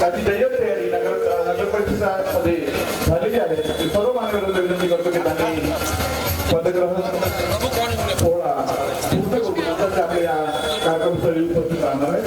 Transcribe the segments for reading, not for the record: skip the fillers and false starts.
त्याची जय्यत तयारी नगर परिषदेमध्ये झालेली आहे. सर्व मान्यवरांना विनंती करतो की त्यांनी पदग्रहण सोहळा पूर्ण करून नंतर आपल्या या कार्यक्रमस्थळी उपस्थित राहणार आहे.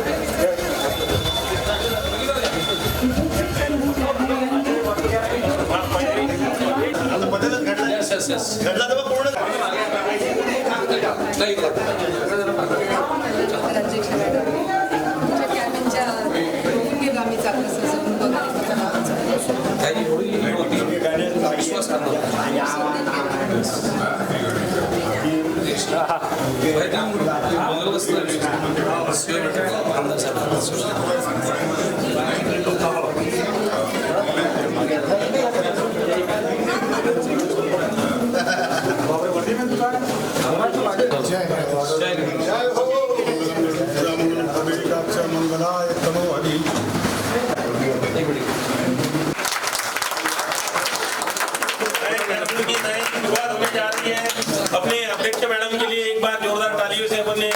अपने अध्यक्ष मैडम के लिए एक बार जोरदार तालियों से अपने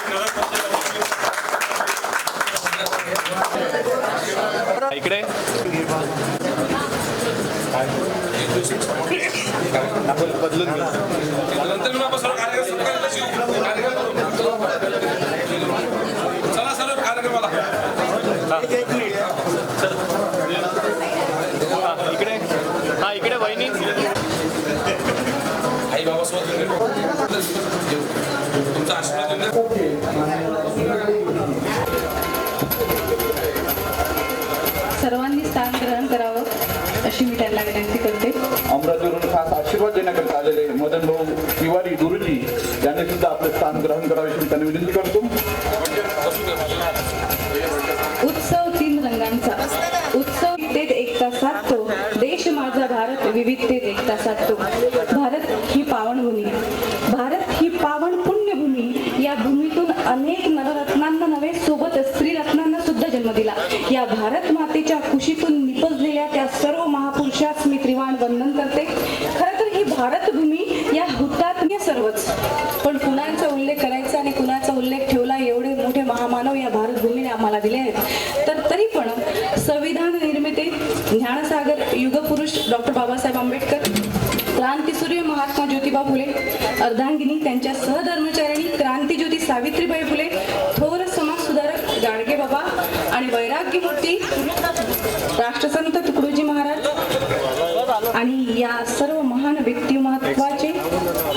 इकडे बदलून चला सर्व कार्यक्रमाला इकडे हा इकडे वहिनी आई बाबा सोबत तुमचा आशीर्वाद सर्वांनी स्थान ग्रहण करावं अशी मी त्यांना विनंती करते. अमरावतीवरून खास आशीर्वाद देण्याकरता आलेले मदन भाऊ तिवारी गुरुजी यांनी सुद्धा आपले स्थान ग्रहण करावे अशी त्यांनी विनंती करतो. उत्सव तीन रंगांचा, उत्सव विविधतेत एकता साधतो, देश माझा भारत विविधतेत एकता साधतो. भारत ही पावनभूमी, भारत ही पावन पुण्यभूमी. या भूमीतून अनेक नवरत्नांना नव्हे सोबत स्त्रीरत्नांना सुद्धा जन्म दिला. या भारत मातेच्या कुशीतून निपजलेल्या त्या सर्व महापुरुषास मी त्रिवाण वंदन करते. खरं तर ही भारतभूमी या हुतात्म्य सर्वच, पण कुणाचा उल्लेख करायचा आणि कुणाचा उल्लेख ठेवला एवढे मोठे महामानव या भारतभूमीने आम्हाला दिले आहेत. तर तरी पण संविधान निर्मिते ज्ञानसागर युगपुरुष डॉक्टर बाबासाहेब आंबेडकर, क्रांतीसूर्य महात्मा ज्योतिबा फुले, अर्धांगिनी त्यांच्या सहधर्मचारिणी क्रांतीज्योती सावित्रीबाई फुले, थोर समाज सुधारक गाडगे बाबा आणि वैराग्यमूर्ती राष्ट्रसंत तुकडोजी महाराज आणि या सर्व महान व्यक्तिमत्वाचे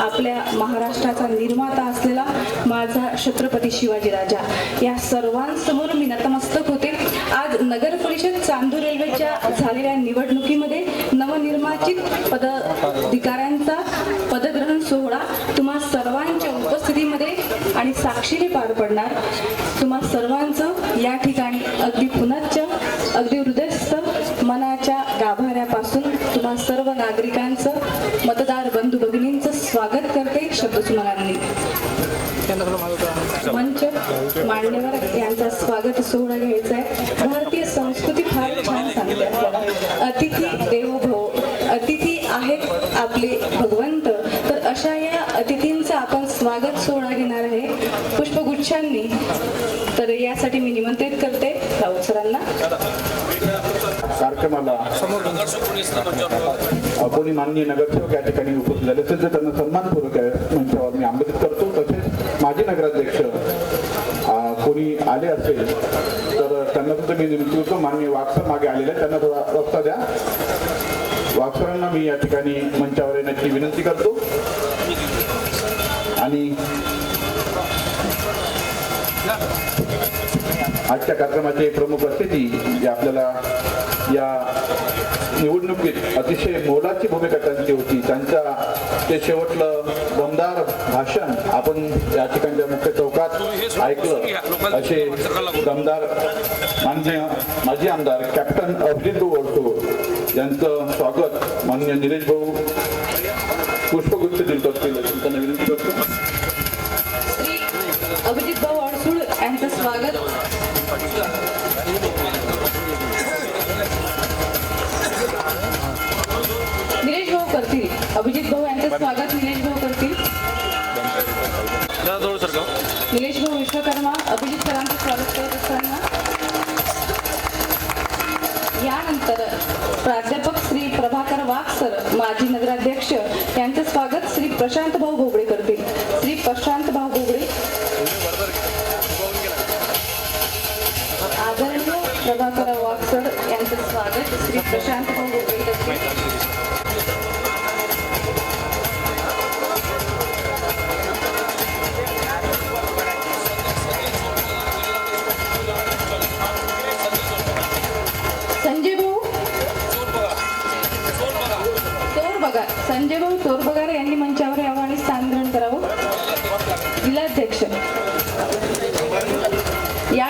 आपल्या महाराष्ट्राचा निर्माता असलेला माझा छत्रपती शिवाजी राजा, या सर्वांसमोर मी नतमस्तक होते. आज नगर परिषद चांदूर रेल्वेच्या झालेल्या निवडणुकीमध्ये नवनिर्वाचित पदाधिकाऱ्यांचा पदग्रहण सोहळा तुम्हा सर्वांच्या उपस्थितीमध्ये आणि साक्षीने पार पडणार. तुम्हा सर्वांचं या ठिकाणी अगदी पुनश्च अगदी हृदयस्थ मनाच्या गाभाऱ्यापासून तुम्हा सर्व नागरिकांचं, मतदार बंधू भगिनींचं स्वागत करते शब्दसुमनांनी. मंच मान्यवर यांचा स्वागत सोहळा घ्यायचा आहे. भारतीय संस्कृती फार छान सांगते आपल्याला, अतिथी देवो भव, अतिथी आहेत आपले भगवंत. तर अशा या अतिथींचा आपण स्वागत सोहळा घेणार आहे पुष्पगुच्छांनी. तर यासाठी मी निमंत्रित करते राऊत सरांना. कार्यक्रमाला कोणी माननीय नगरसेवक या ठिकाणी उपस्थित झाले असेल तर त्यांना सन्मानपूर्वक मंचावर मी आमंत्रित करतो. तसेच माजी नगराध्यक्ष कोणी आले असेल तर त्यांना सुद्धा मी विनंती करतो. माननीय वागसर मागे आलेले त्यांना थोडा रस्ता द्या. वागसरांना मी या ठिकाणी मंचावर येण्याची विनंती करतो. आणि आजच्या कार्यक्रमाचे प्रमुख अतिथी आपल्याला या निवडणुकीत अतिशय मोलाची भूमिका त्यांची होती. त्यांच्या ते शेवटलं दमदार भाषण आपण या ठिकाणच्या मुख्य चौकात ऐकलं. असे दमदार माननीय माजी आमदार कॅप्टन अभिजित भाऊ अडसूळ यांचं स्वागत माननीय निलेश भाऊ पुष्पगुच्छ दिल करतील त्यांना विनंती करतो. श्री अभिजित भाऊ अडसूळ यांचं स्वागत. निलेश भाऊ करतील. अभिजित भाऊ यांचं स्वागत निलेश भाऊ करतील. निलेश भाऊ विश्वकर्मा अभिजित सरांचं स्वागत करत असताना यानंतर प्राध्यापक श्री प्रभाकर वाघ सर माजी नगराध्यक्ष यांचं स्वागत श्री प्रशांत भाऊ भोगडे करतील. श्री प्रशांत भाऊ भोगडे. आदरणीय प्रभाकर वाघ सर यांचं स्वागत श्री प्रशांत भाऊ भोगडे करतील. संजय भाऊ तोरबगार यांनी मंचावर यावं आणि स्थान ग्रहण करावं. जिल्हाध्यक्ष या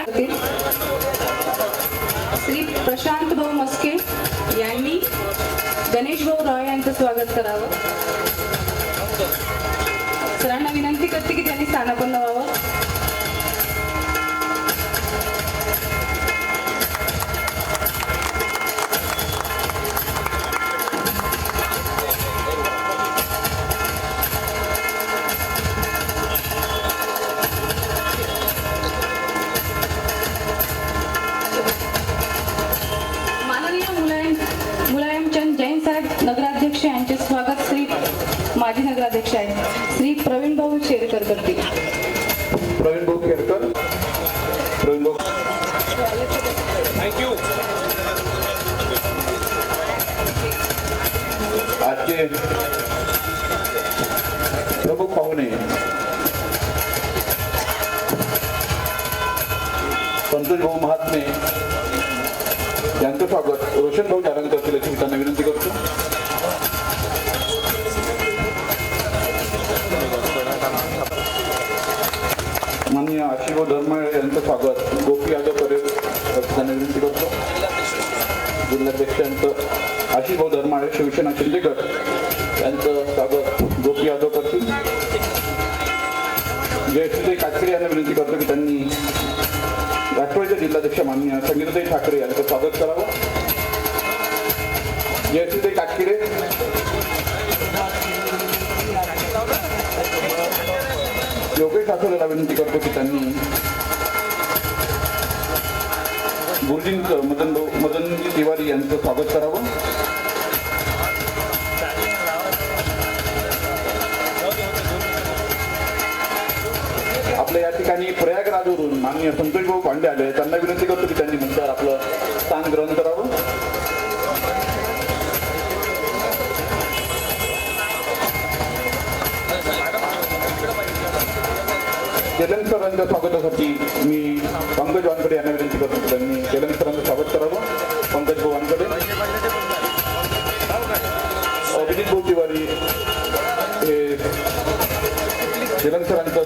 श्री प्रशांत भाऊ मस्के यांनी गणेश भाऊ रॉय यांचं स्वागत करावं. सरांना विनंती करते की त्यांनी स्थानापन्न व्हावं. नगराध्यक्ष यांचे स्वागत श्री माजी नगराध्यक्ष आहेत श्री प्रवीण भाऊ शेरकर करतील. प्रवीण भाऊ शेरकर. प्रवीण भाऊ थँक्यू. आजचे प्रमुख पाहुणे संतोष भाऊ महात्मे यांचं स्वागत रोशन भाऊ चालन करतील अशी मी त्यांना विनंती करतो. माननीय आशिषभाऊ धर्माळे यांचं स्वागत गोपी यादव करेल अशी त्यांना विनंती करतो. जिल्हाध्यक्षांचं आशिषभाऊ धर्माळे शिवसेना शिंदेगड यांचं स्वागत गोपी यादव करतील. जयश्रीताई काटकरे यांना विनंती करतो की त्यांनी राष्ट्रवादीचे जिल्हाध्यक्ष माननीय संगीताताई ठाकरे यांचं स्वागत करावं. जयश्रीताई काटकरे. योगेश आठवलेला विनंती करतो की त्यांनी गुरुजींचं मदनजी तिवारी यांचं स्वागत करावं. आपल्या या ठिकाणी प्रयागराजवरून माननीय संतोष भाऊ पांडे आले. त्यांना विनंती करतो की त्यांनी मंचावर आपलं स्थान ग्रहण करावं. केलन सरांच्या स्वागतासाठी मी पंकज वानकडे यांना विनंती करतो की त्यांनी केलन सरांचं स्वागत करावं. पंकज भाऊ वानकडे. अभिजित भाऊ तिवारी हे केलन सरांचं.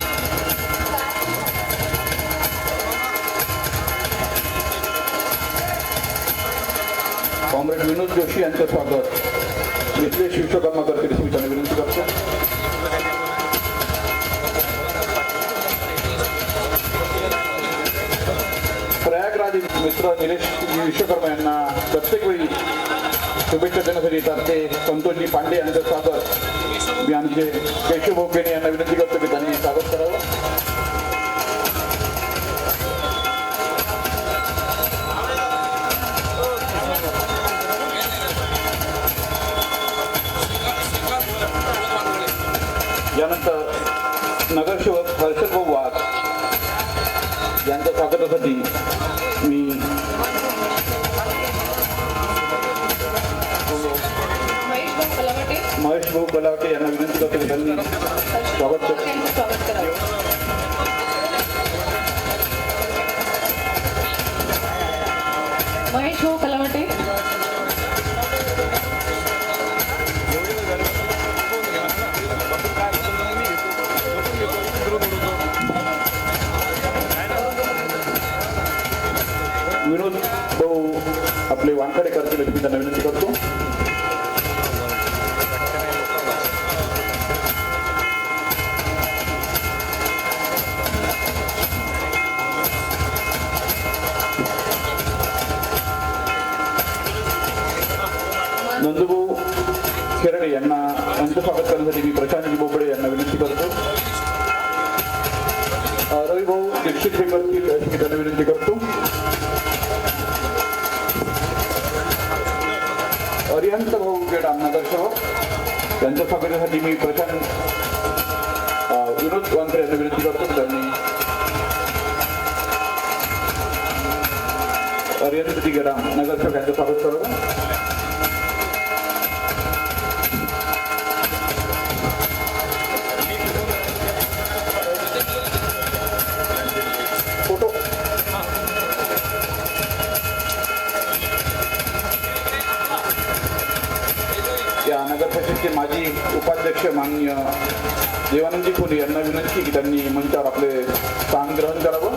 कॉम्रेड विनोद जोशी यांचं स्वागत विश्लेष विश्वकर्मा करतील अशी मी त्यांना विनंती करतो. प्रयागराज मित्र निलेश विश्वकर्मा यांना प्रत्येक वेळी शुभेच्छा देण्यासाठी येतात ते संतोषजी पांडे यांचं स्वागत मी आमचे केशव भोकेने यांना विनंती करतो की त्यांनी स्वागत करावं. यानंतर नगरसेवक हर्षद भाऊ वाघ यांच्या स्वागतासाठी मी महेश भाऊ कलावटे यांना विनंती करतो की त्यांनी स्वागत करावं. महेश भाऊ कलावटे. विनोद भाऊ आपले वानकडे करतील अशी मी त्यांना विनंती करतो. नंदूभाऊ खेरडे यांना यांचं स्वागत करण्यासाठी मी प्रशांतजी बोबडे यांना विनंती करतो. रविभाऊ दीक्षित हे करतील अशी मी त्यांना विनंती करतो. अरिहंत भाऊ गेडाम नगरसेवक त्यांच्या स्वागतासाठी मी प्रशांत विनोद वांद्रे यांना विनंती करतो. त्यांनी अरिहंत गेडाम नगरसेवक यांचं स्वागत करावं. फोटो या नगर परिषदेचे माजी उपाध्यक्ष माननीय देवानंदजी खोले यांना विनंती की त्यांनी मंचावर आपले स्थान ग्रहण करावं.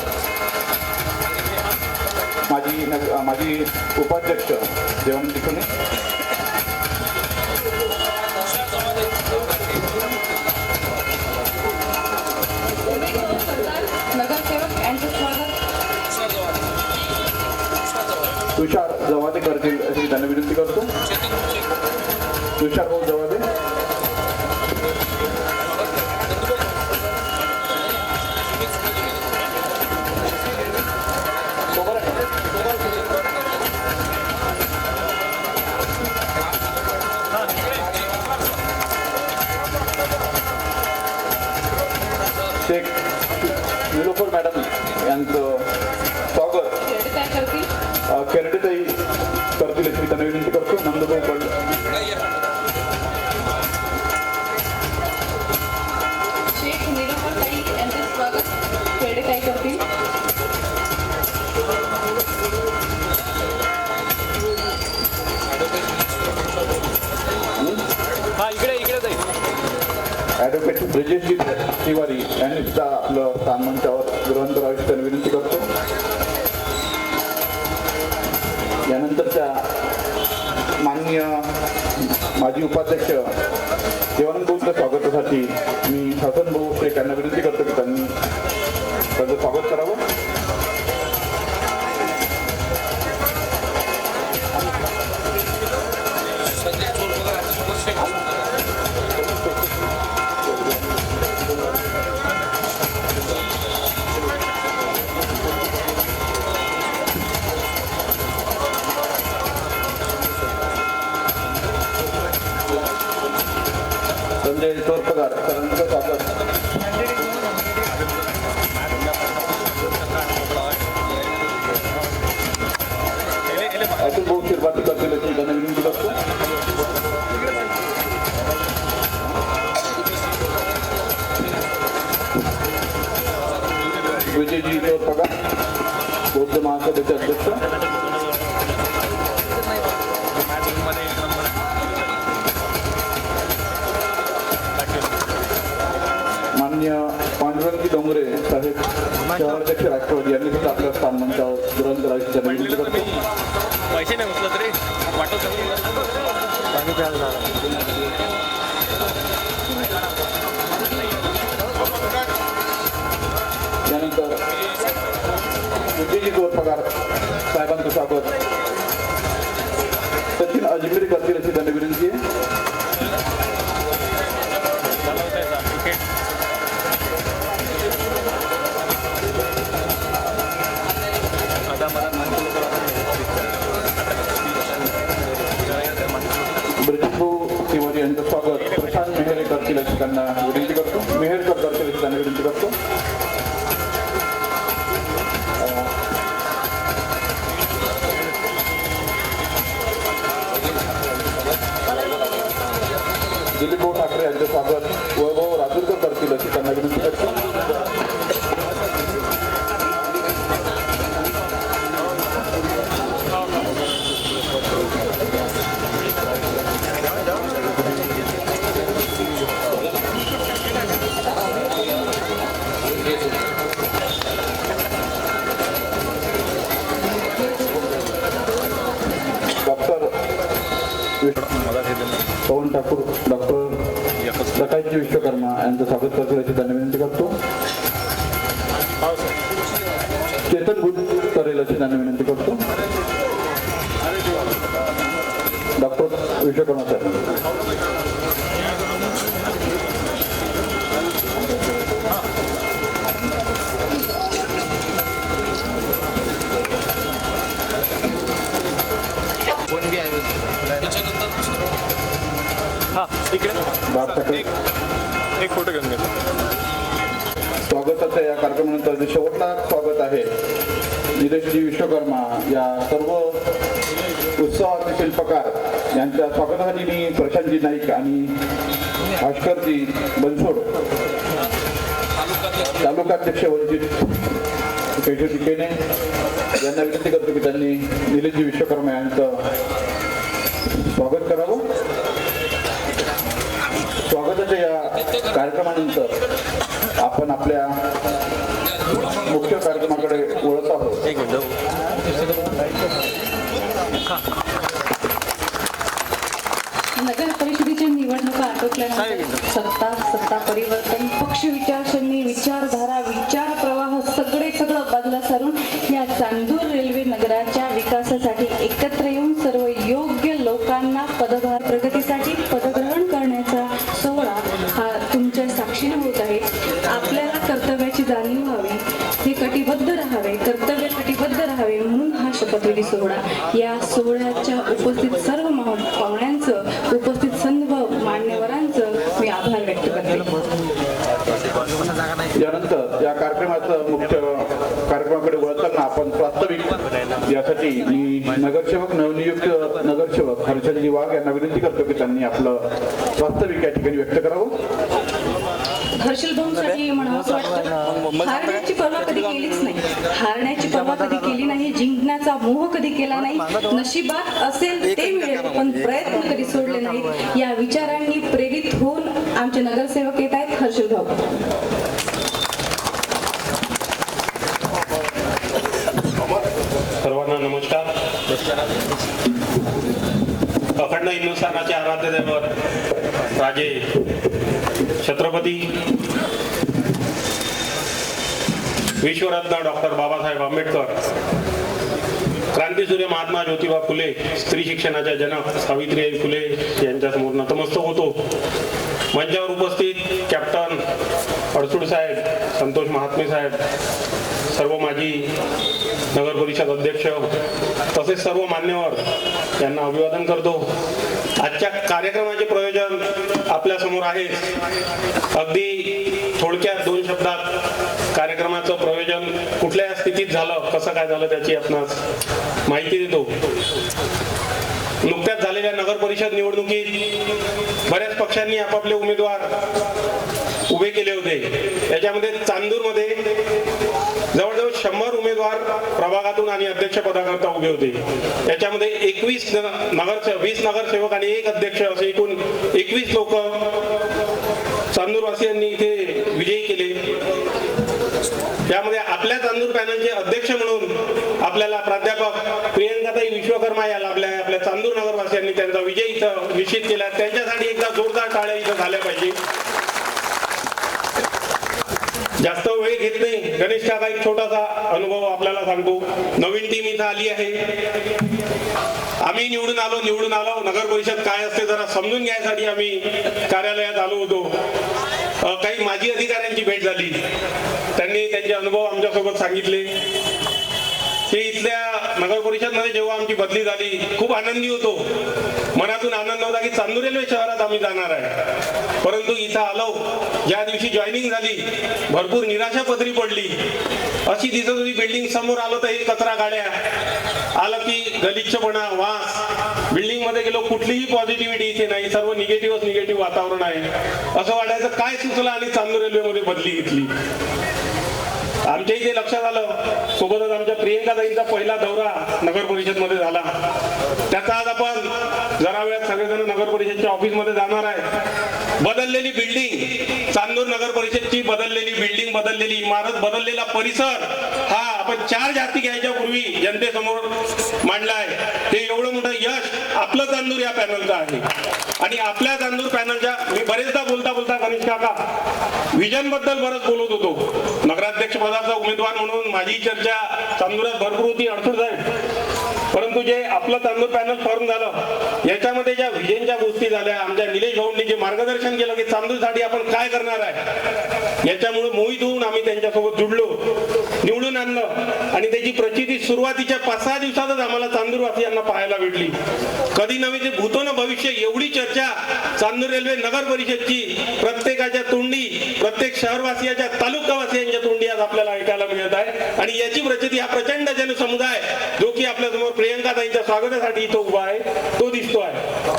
माजी उपाध्यक्ष देवानंदजी खोले. नगरसेवक यांचं स्वागत. तुषार जवादे करतील अशी त्यांना विनंती करतो. तुषार भाऊ जवादे. शेख निलोफर मॅडम यांचं स्वागत काय करतील? केरडेताई करतील अशी त्यांना विनंती करतो. नंदभाऊ पड शेख निलोफर ताई यांचे स्वागत. खेडे काय करतील? हा इकडे जाईल. ॲडव्होकेट ब्रिजेशजी तिवारी यांनी सुद्धा आपलं स्थान मंचावर ग्रहण करावे त्यांना विनंती करतो. यानंतरच्या माननीय माजी उपाध्यक्ष देवानंद भाऊंच्या स्वागतासाठी मी शासन भाऊ शेख यांना विनंती करतो की त्यांनी त्याचं स्वागत करावं. संजय तोरपगार सरांचं स्वागत. अतुल भाऊ शिरभाती करतील अशी त्यांना विनंती करतो. विजयजी तोरपगार बौद्ध महासभेचे अध्यक्ष. माननीय पांडुरंगजी डोंगरे साहेब शहराध्यक्ष राष्ट्रवादी यांनी सुद्धा आपल्या स्थान मंचावर ग्रहण करायची त्यांना विनंती करतो. पैसे नाही उचलत रे वाटत. यानंतर विजयजी तोरपगार साहेबांचं स्वागत सचिन अजमेरी करतील अशी त्यांना विनंती आहे. ब्रजेशभाऊ तिवारी यांचं स्वागत प्रशांत मेहरे करतील अशी त्यांना विनंती करतो. मेहरकर करतील अशी त्यांना विनंती करतो. दिलीपभाऊ ठाकरे यांचं स्वागत वैभव राजूरकर करतील अशी त्यांना विनंती करतो. पवन ठाकूर डॉक्टर सकाळजी विश्वकर्मा यांचं स्वागत करतो अशी त्यांना विनंती करतो. चेतन बुध करेल अशी त्यांना विनंती करतो. डॉक्टर विश्वकर्मा साहेब. कोण बी आहे हा इकडे बाप ठाकरे एक फोटो घेऊन घ्या. स्वागताच्या या कार्यक्रमानंतर जे शेवटला स्वागत आहे निलेशजी विश्वकर्मा या सर्व उत्सवाचे शिल्पकार यांच्या स्वागतासाठी मी प्रशांतजी नाईक आणि भास्करजी बनसोड तालुकाध्यक्ष वंचित केशव टिकेने यांना विनंती करतो की त्यांनी निलेशजी विश्वकर्मा यांचं स्वागत करावं. स्वागताच्या या कार्यक्रमानंतर आपण आपल्या मुख्य कार्यक्रमाकडे वळत आहोत. एक मिनिट. नगर परिषदेच्या निवडणुका आटोपल्यानंतर सत्ता परिवर्तन, पक्ष विचारसरणी, विचारधारा, विचार प्रवाह सगळं बाजूला सारून या चांदूर रेल्वे नगराच्या विकासासाठी एकत्र येऊन सर्व योग्य लोकांना पदभार प्रगतीसाठी पदग्रहण करण्याचा सोहळा हा तुमच्या साक्षीने होत आहे. आपल्याला कर्तव्याची जाणीव व्हावी, हे कटिबद्ध राहावे, कर्तव्य कटिबद्ध राहावे म्हणून हा शपथविधी सोहळा. या सोहळ्याच्या उपस्थित सर्व पाहुण्यांचं, उपस्थित सर्व मान्यवरांचं मी आभार व्यक्त करते. यानंतर या कार्यक्रमाचं मुख्य कार्यक्रमाकडे वळताना आपण प्रास्ताविक यासाठी मी नगरसेवक नवनियुक्त नगरसेवक हर्षदजी वाघ यांना विनंती करतो की त्यांनी आपलं प्रास्ताविक या ठिकाणी व्यक्त करावं. हर्षल भाऊंसाठी म्हणावंसं वाटतं, हारण्याची पर्वा कधी केलीच नाही, हारण्याची पर्वा कधी केली नाही, जिंकण्याचा मोह कधी केला नाही, नशिबात असेल ते मिळेल पण प्रयत्न कधी सोडले नाहीत. या विचारांनी प्रेरित होऊन आमचे नगरसेवक येत आहेत. हर्षल भाऊ. सर्वांना नमस्कार. अखंड हिंदुस्थानाचे आराध्य दैवत राजे छत्रपती विश्वरत्न डॉक्टर बाबासाहेब आंबेडकर, क्रांतीसूर्य महात्मा ज्योतिबा फुले, स्त्री शिक्षणाच्या जनक सावित्रीबाई फुले यांच्या समोर नतमस्तक होतो. मंचावर उपस्थित कॅप्टन अडसूड साहेब, संतोष महात्मे साहेब, सर्व माजी नगर परिषद अध्यक्ष तसेच सर्व मान्यवर यांना अभिवादन करतो. आजच्या कार्यक्रमाचे प्रयोजन आपल्या समोर आहे. अगदी थोडक्यात 2 शब्दात कार्यक्रमाचं प्रयोजन कुठल्या स्थितीत झालं, कसं काय झालं त्याची आपणास माहिती देतो. नुकत्याच झालेल्या नगर परिषद निवडणुकीत बऱ्याच पक्षांनी आपापले उमेदवार उभे केले होते. याच्यामध्ये चांदूरमध्ये जवळजवळ 100 उमेदवार प्रभागातून आणि अध्यक्षपदाकरता उभे होते. याच्यामध्ये 20 नगरसेवक आणि 1 अध्यक्ष असे एकूण 21 लोक चांदूरवासियांनी इथे विजयी केले. त्यामध्ये आपल्या चांदूर पॅनलचे अध्यक्ष म्हणून आपल्याला प्राध्यापक प्रियंकाताई विश्वकर्मा या लाभल्या. आपल्या चांदूर नगरवासियांनी त्यांचा विजय इथं निश्चित केला. त्यांच्यासाठी एकदा जोरदार टाळ्या इथं झाल्या पाहिजे. जास्त वेळ घेत नाही. गणेश काका एक छोटासा अनुभव आपल्याला सांगतो. नवीन टीम इथं आली आहे. आम्ही निवडून आलो नगर परिषद काय असते जरा समजून घ्यायसाठी आम्ही कार्यालयात आलो होतो. काही माजी अधिकाऱ्यांची भेट झाली. त्यांनी त्यांचे अनुभव आमच्यासोबत सांगितले. ते इथल्या नगर परिषद मध्ये जेव्हा आमची बदली झाली खूप आनंदी होतो. मनातून आनंद होता की चांदूर रेल्वे शहरात आम्ही जाणार आहे. परंतु इथं आलो, ज्या दिवशी जॉईनिंग झाली भरपूर निराशा पदरी पडली. अशी दिसत होती बिल्डिंग. समोर आलो तर हे कचरा गाड्या, आलं की गलिच्छपणा, वास. बिल्डिंग मध्ये गेलो कुठलीही पॉझिटिव्हिटी इथे नाही, सर्व निगेटिव्ह वातावरण आहे. असं वाटायचं काय सुचलं आणि चांदूर रेल्वेमध्ये बदली घेतली. आमच्या इथे लक्षात आलं. सोबतच आमच्या प्रियंकाताईंचा पहिला दौरा नगर परिषद मध्ये झाला. त्याचा आज आपण जरा वेळात सगळेजण नगर परिषदच्या ऑफिस मध्ये जाणार आहे. बदललेली बिल्डिंग, चांदूर नगर परिषदची बदललेली बिल्डिंग, बदललेली इमारत, बदललेला परिसर हा आपण 4 जाती घ्यायच्या पूर्वी जनतेसमोर मांडलाय. ते एवढं मोठं यश आपलं चांदूर या पॅनलचं आहे. आणि आपल्या चांदूर पॅनलच्या मी बरेचदा बोलता गणेश काका विजन बद्दल बरंच बोलत होतो. नगराध्यक्ष पदाचा उमेदवार म्हणून माझी चर्चा चांदुरात भरपूर होती, अडसूड साहेब. परंतु जे आपलं चांदूर पॅनल फॉर्म झालं याच्यामध्ये ज्या विजनच्या गोष्टी झाल्या, आमच्या निलेश भाऊंनी जे मार्गदर्शन केलं की चांदूरसाठी आपण काय करणार आहे, याच्यामुळे मोहित होऊन आम्ही त्यांच्यासोबत जुडलो. निवडून आणलं आणि त्याची प्रचिती सुरुवातीच्या 5-6 दिवसातच आम्हाला चांदूरवासियांना पाहायला भेटली. कधी नव्हे ते भूतो न भविष्य एवढी चर्चा चांदूर रेल्वे नगर परिषदची प्रत्येकाच्या तोंडी, प्रत्येक शहरवासियाच्या, तालुकावासियांच्या तोंडी आज आपल्याला ऐकायला मिळत आहे. आणि याची प्रचिती हा प्रचंड जनसमुदाय जो की आपल्या समोर प्रियंकाताईंच्या स्वागतासाठी इथं उभा आहे तो दिसतो आहे.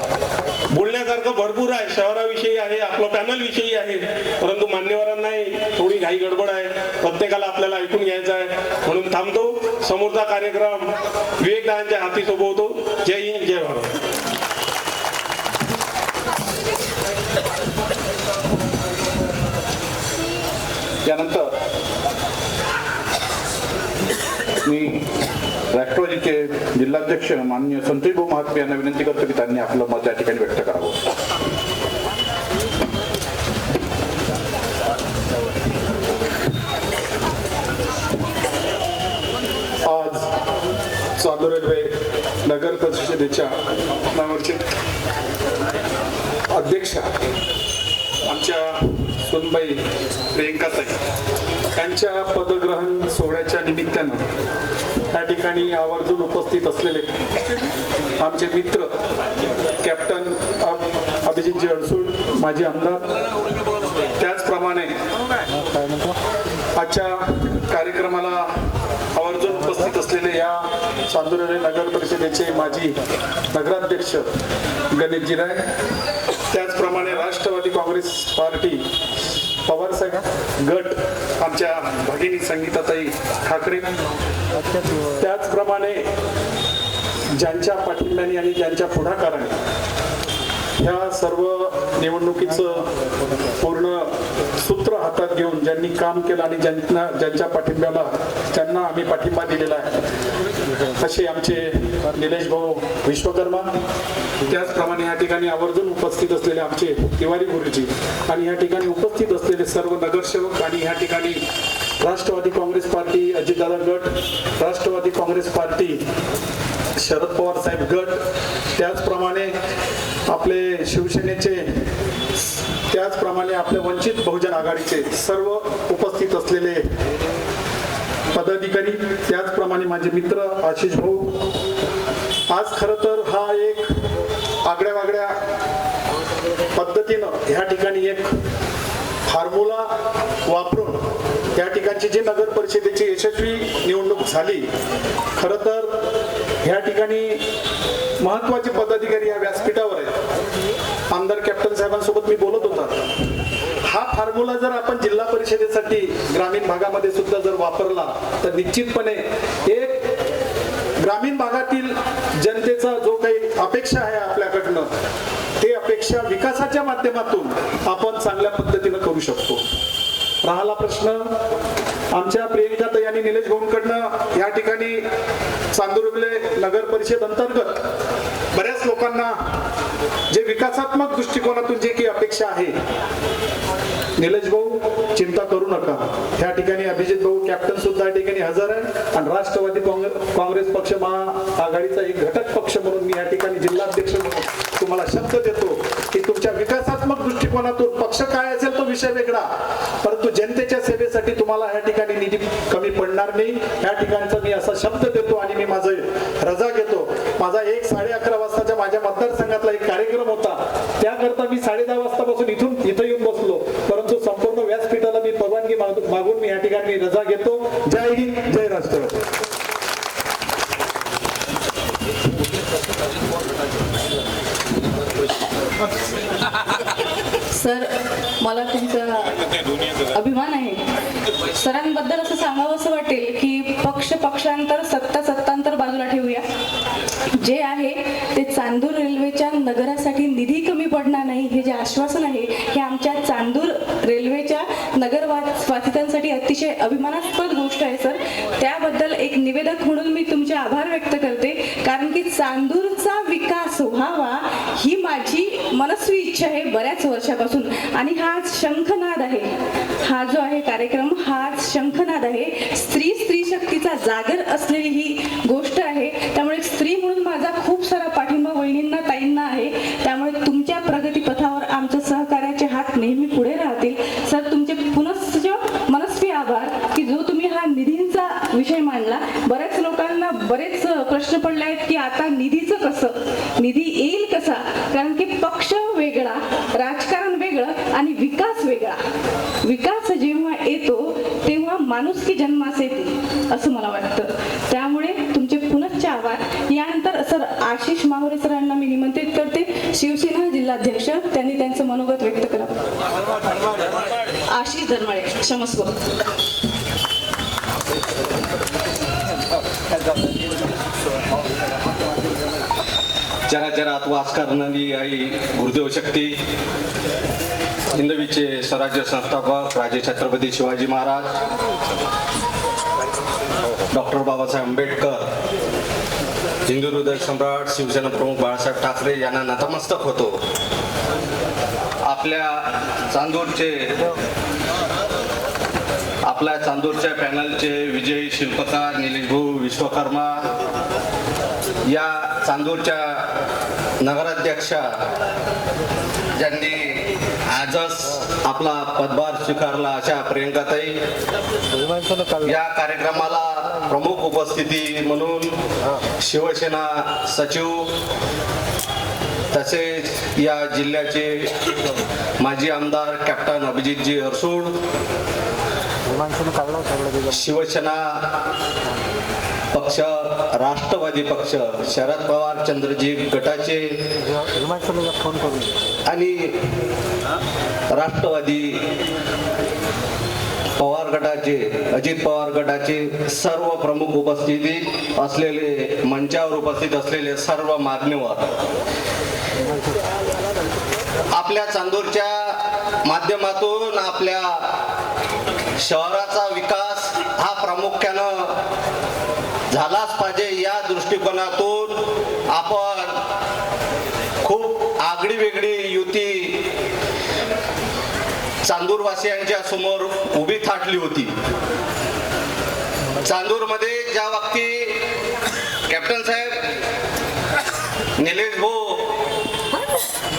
बोलण्यासारखं भरपूर आहे, शहराविषयी आहे, आपलं पॅनल विषयी आहे, परंतु मान्यवरांनाही थोडी घाई गडबड आहे, प्रत्येकाला आपल्याला ऐकून घ्यायचं आहे, म्हणून थांबतो. समोरचा कार्यक्रम विवेकदादांच्या हाती सोबवतो. जय हिंद, जय भारत. त्यानंतर मी राष्ट्रवादीचे जिल्हाध्यक्ष माननीय संतोष भाऊ महात्मे यांना विनंती करतो की त्यांनी आपलं मत या ठिकाणी व्यक्त करावं. आज चांदूर रेल्वे नगर परिषदेच्या नवरचित अध्यक्षा आमच्या सुनबाई प्रियंकाताई यांच्या पदग्रहण सोहळ्याच्या निमित्तानं या ठिकाणी आवर्जून उपस्थित असलेले आमचे मित्र कॅप्टन अभिजितजी अडसूळ, माजी आमदार, त्याचप्रमाणे आजच्या कार्यक्रमाला आवर्जून उपस्थित असलेले या चांदूर रेल्वे नगर परिषदेचे माजी नगराध्यक्ष गणेशजी राय, त्याचप्रमाणे राष्ट्रवादी काँग्रेस पार्टी पवारसाहेब गट आमच्या भगिनी संगीताताई ठाकरे, त्याचप्रमाणे ज्यांच्या पाठिंब्याने आणि ज्यांच्या पुढाकाराने ह्या सर्व निवडणुकीचं पूर्ण सूत्र हातात घेऊन ज्यांनी काम केलं आणि ज्यांच्या पाठिंब्याला त्यांना आम्ही पाठिंबा दिलेला आहे असे आमचे निलेश भाऊ विश्वकर्मा, त्याचप्रमाणे या ठिकाणी आवर्जून उपस्थित असलेले आमचे तिवारी गुरुजी आणि या ठिकाणी उपस्थित असलेले सर्व नगरसेवक आणि या ठिकाणी राष्ट्रवादी काँग्रेस पार्टी अजितदादा गट, राष्ट्रवादी काँग्रेस पार्टी शरद पवार साहेब गट, त्याचप्रमाणे आपले शिवसेनेचे, त्याचप्रमाणे आपले वंचित बहुजन आघाडीचे सर्व उपस्थित असलेले पदाधिकारी, त्याचप्रमाणे माझे मित्र आशिष भाऊ. आज खरं तर हा एक आगळ्या वागळ्या पद्धतीनं ह्या ठिकाणी एक फॉर्म्युला वापरून या ठिकाणची जी नगर परिषदेची यशस्वी निवडणूक झाली, खरं तर ह्या ठिकाणी महत्वाचे पदाधिकारी या व्यासपीठावर आहेत. आमदार कॅप्टन साहेबांसोबत मी बोलत होता. हा फॉर्म्युला जर आपण जिल्हा परिषदेसाठी ग्रामीण भागामध्ये सुद्धा जर वापरला तर निश्चितपणे एक ग्रामीण भागातील जनतेचा जो काही अपेक्षा आहे आपल्याकडनं, ते अपेक्षा विकासाच्या माध्यमातून आपण चांगल्या पद्धतीनं करू शकतो. राहिला प्रश्न आमच्या प्रियंकाताई आणि निलेश भाऊंकडनं या ठिकाणी चांदूर रेल्वे नगर परिषद अंतर्गत बऱ्याच लोकांना जे विकासात्मक दृष्टिकोनातून जे काही अपेक्षा आहे, निलेश भाऊ चिंता करू नका, या ठिकाणी अभिजित भाऊ कॅप्टन सुद्धा या ठिकाणी हजर आहे आणि राष्ट्रवादी काँग्रेस पक्ष महाआघाडीचा एक घटक पक्ष म्हणून मी या ठिकाणी जिल्हाध्यक्ष म्हणून तुम्हाला शब्द देतो की तुमच्या विकासात्मक दृष्टिकोनातून पक्ष काय असेल तो विषय वेगळा, परंतु जनतेच्या सेवेसाठी तुम्हाला या ठिकाणी निधी कमी पडणार नाही. या ठिकाणचा मी असा शब्द देतो आणि मी माझं रजा घेतो. माझा 1-11:30 वाजताच्या माझ्या मतदारसंघातला एक कार्यक्रम होता, त्याकरता मी 10:30 वाजतापासून इथं येऊन बसलो, परंतु संपूर्ण व्यासपीठाला मी परवानगी मागून मी या ठिकाणी रजा घेतो. जय हिंद, जय राष्ट्रवादी. सर, मला तुमचा अभिमान आहे. सरांबद्दल असं सांगावं असं वाटेल की पक्षांतर, सत्तांतर बाजूला ठेवूया. जे आहे ते चांदूर रेल्वेच्या नगरासाठी निधी कमी पडणार नाही हे जे आश्वासन आहे, हे आमच्या चांदूर रेल्वेच्या नगरवासितांसाठी अतिशय अभिमानास्पद गोष्ट आहे सर. त्याबद्दल एक निवेदक म्हणून मी तुमचे आभार व्यक्त करते, कारण की चांदूरचा विकास व्हावा ही माझी मनस्वी इच्छा आहे बऱ्याच वर्षापासून. आणि हा शंखनाद आहे, हा जो आहे कार्यक्रम, हा शंखनाद आहे. स्त्री शक्तीचा जागर असलेली ही गोष्ट आहे. त्यामुळे स्त्री म्हणून माझा खूप सारा पाठिंबा वहिनींना, ताईंना आहे. त्यामुळे तुमच्या प्रगतीपथावर आमच्या सहकार्याचे हात नेहमी पुढे राहतील. सर, तुमचे पुनश्च मनस्वी आभार की जो तुम्ही हा निधींचा प्रश्न पडले आहेत की आता निधीचं कसं, निधी येईल कसा, कारण की पक्ष वेगळा, राजकारण वेगळं आणि विकास वेगळा. विकास जेव्हा येतो तेव्हा माणुसकी जन्मास येते असं मला वाटतं. त्यामुळे तुमचे पुनश्च आभार. यानंतर सर आशिष माहुरे सरांना मी निमंत्रित करते, शिवसेना जिल्हाध्यक्ष, त्यांनी त्यांचं मनोगत व्यक्त करावं. आशिष धर्माळे, क्षमस्व. जरात वास करणारी आई गुरुदेव शक्ती, हिंदवीचे स्वराज्य संस्थापक राजे छत्रपती शिवाजी महाराज, डॉक्टर बाबासाहेब आंबेडकर, हिंदू हृदय सम्राट शिवसेना प्रमुख बाळासाहेब ठाकरे यांना नतमस्तक होतो. आपल्या चांदूरच्या पॅनलचे विजयी शिल्पकार निलेश भाऊ विश्वकर्मा, या चांदूरच्या नगराध्यक्षा ज्यांनी आजच आपला पदभार स्वीकारला अशा प्रियंकाताई, या कार्यक्रमाला प्रमुख उपस्थिती म्हणून शिवसेना सचिव तसेच या जिल्ह्याचे माजी आमदार कॅप्टन अभिजितजी अरसूड, शिवसेना पक्ष, राष्ट्रवादी पक्ष, शरद पवार चंद्रजी गटाचे आणि राष्ट्रवादी पवार गटाचे, अजित पवार गटाचे सर्व प्रमुख उपस्थिती असलेले, मंचावर उपस्थित असलेले सर्व मान्यवर, आपल्या चांदूरच्या माध्यमातून आपल्या शहराचा विकास हा प्रामुख्यानं झालाच पाहिजे या दृष्टिकोनातून आपण खूप आगळी वेगळी युती चांदूरवासियांच्या समोर उभी थाटली होती. चांदूरमध्ये ज्या वक्ती कॅप्टन साहेब निलेश भाऊ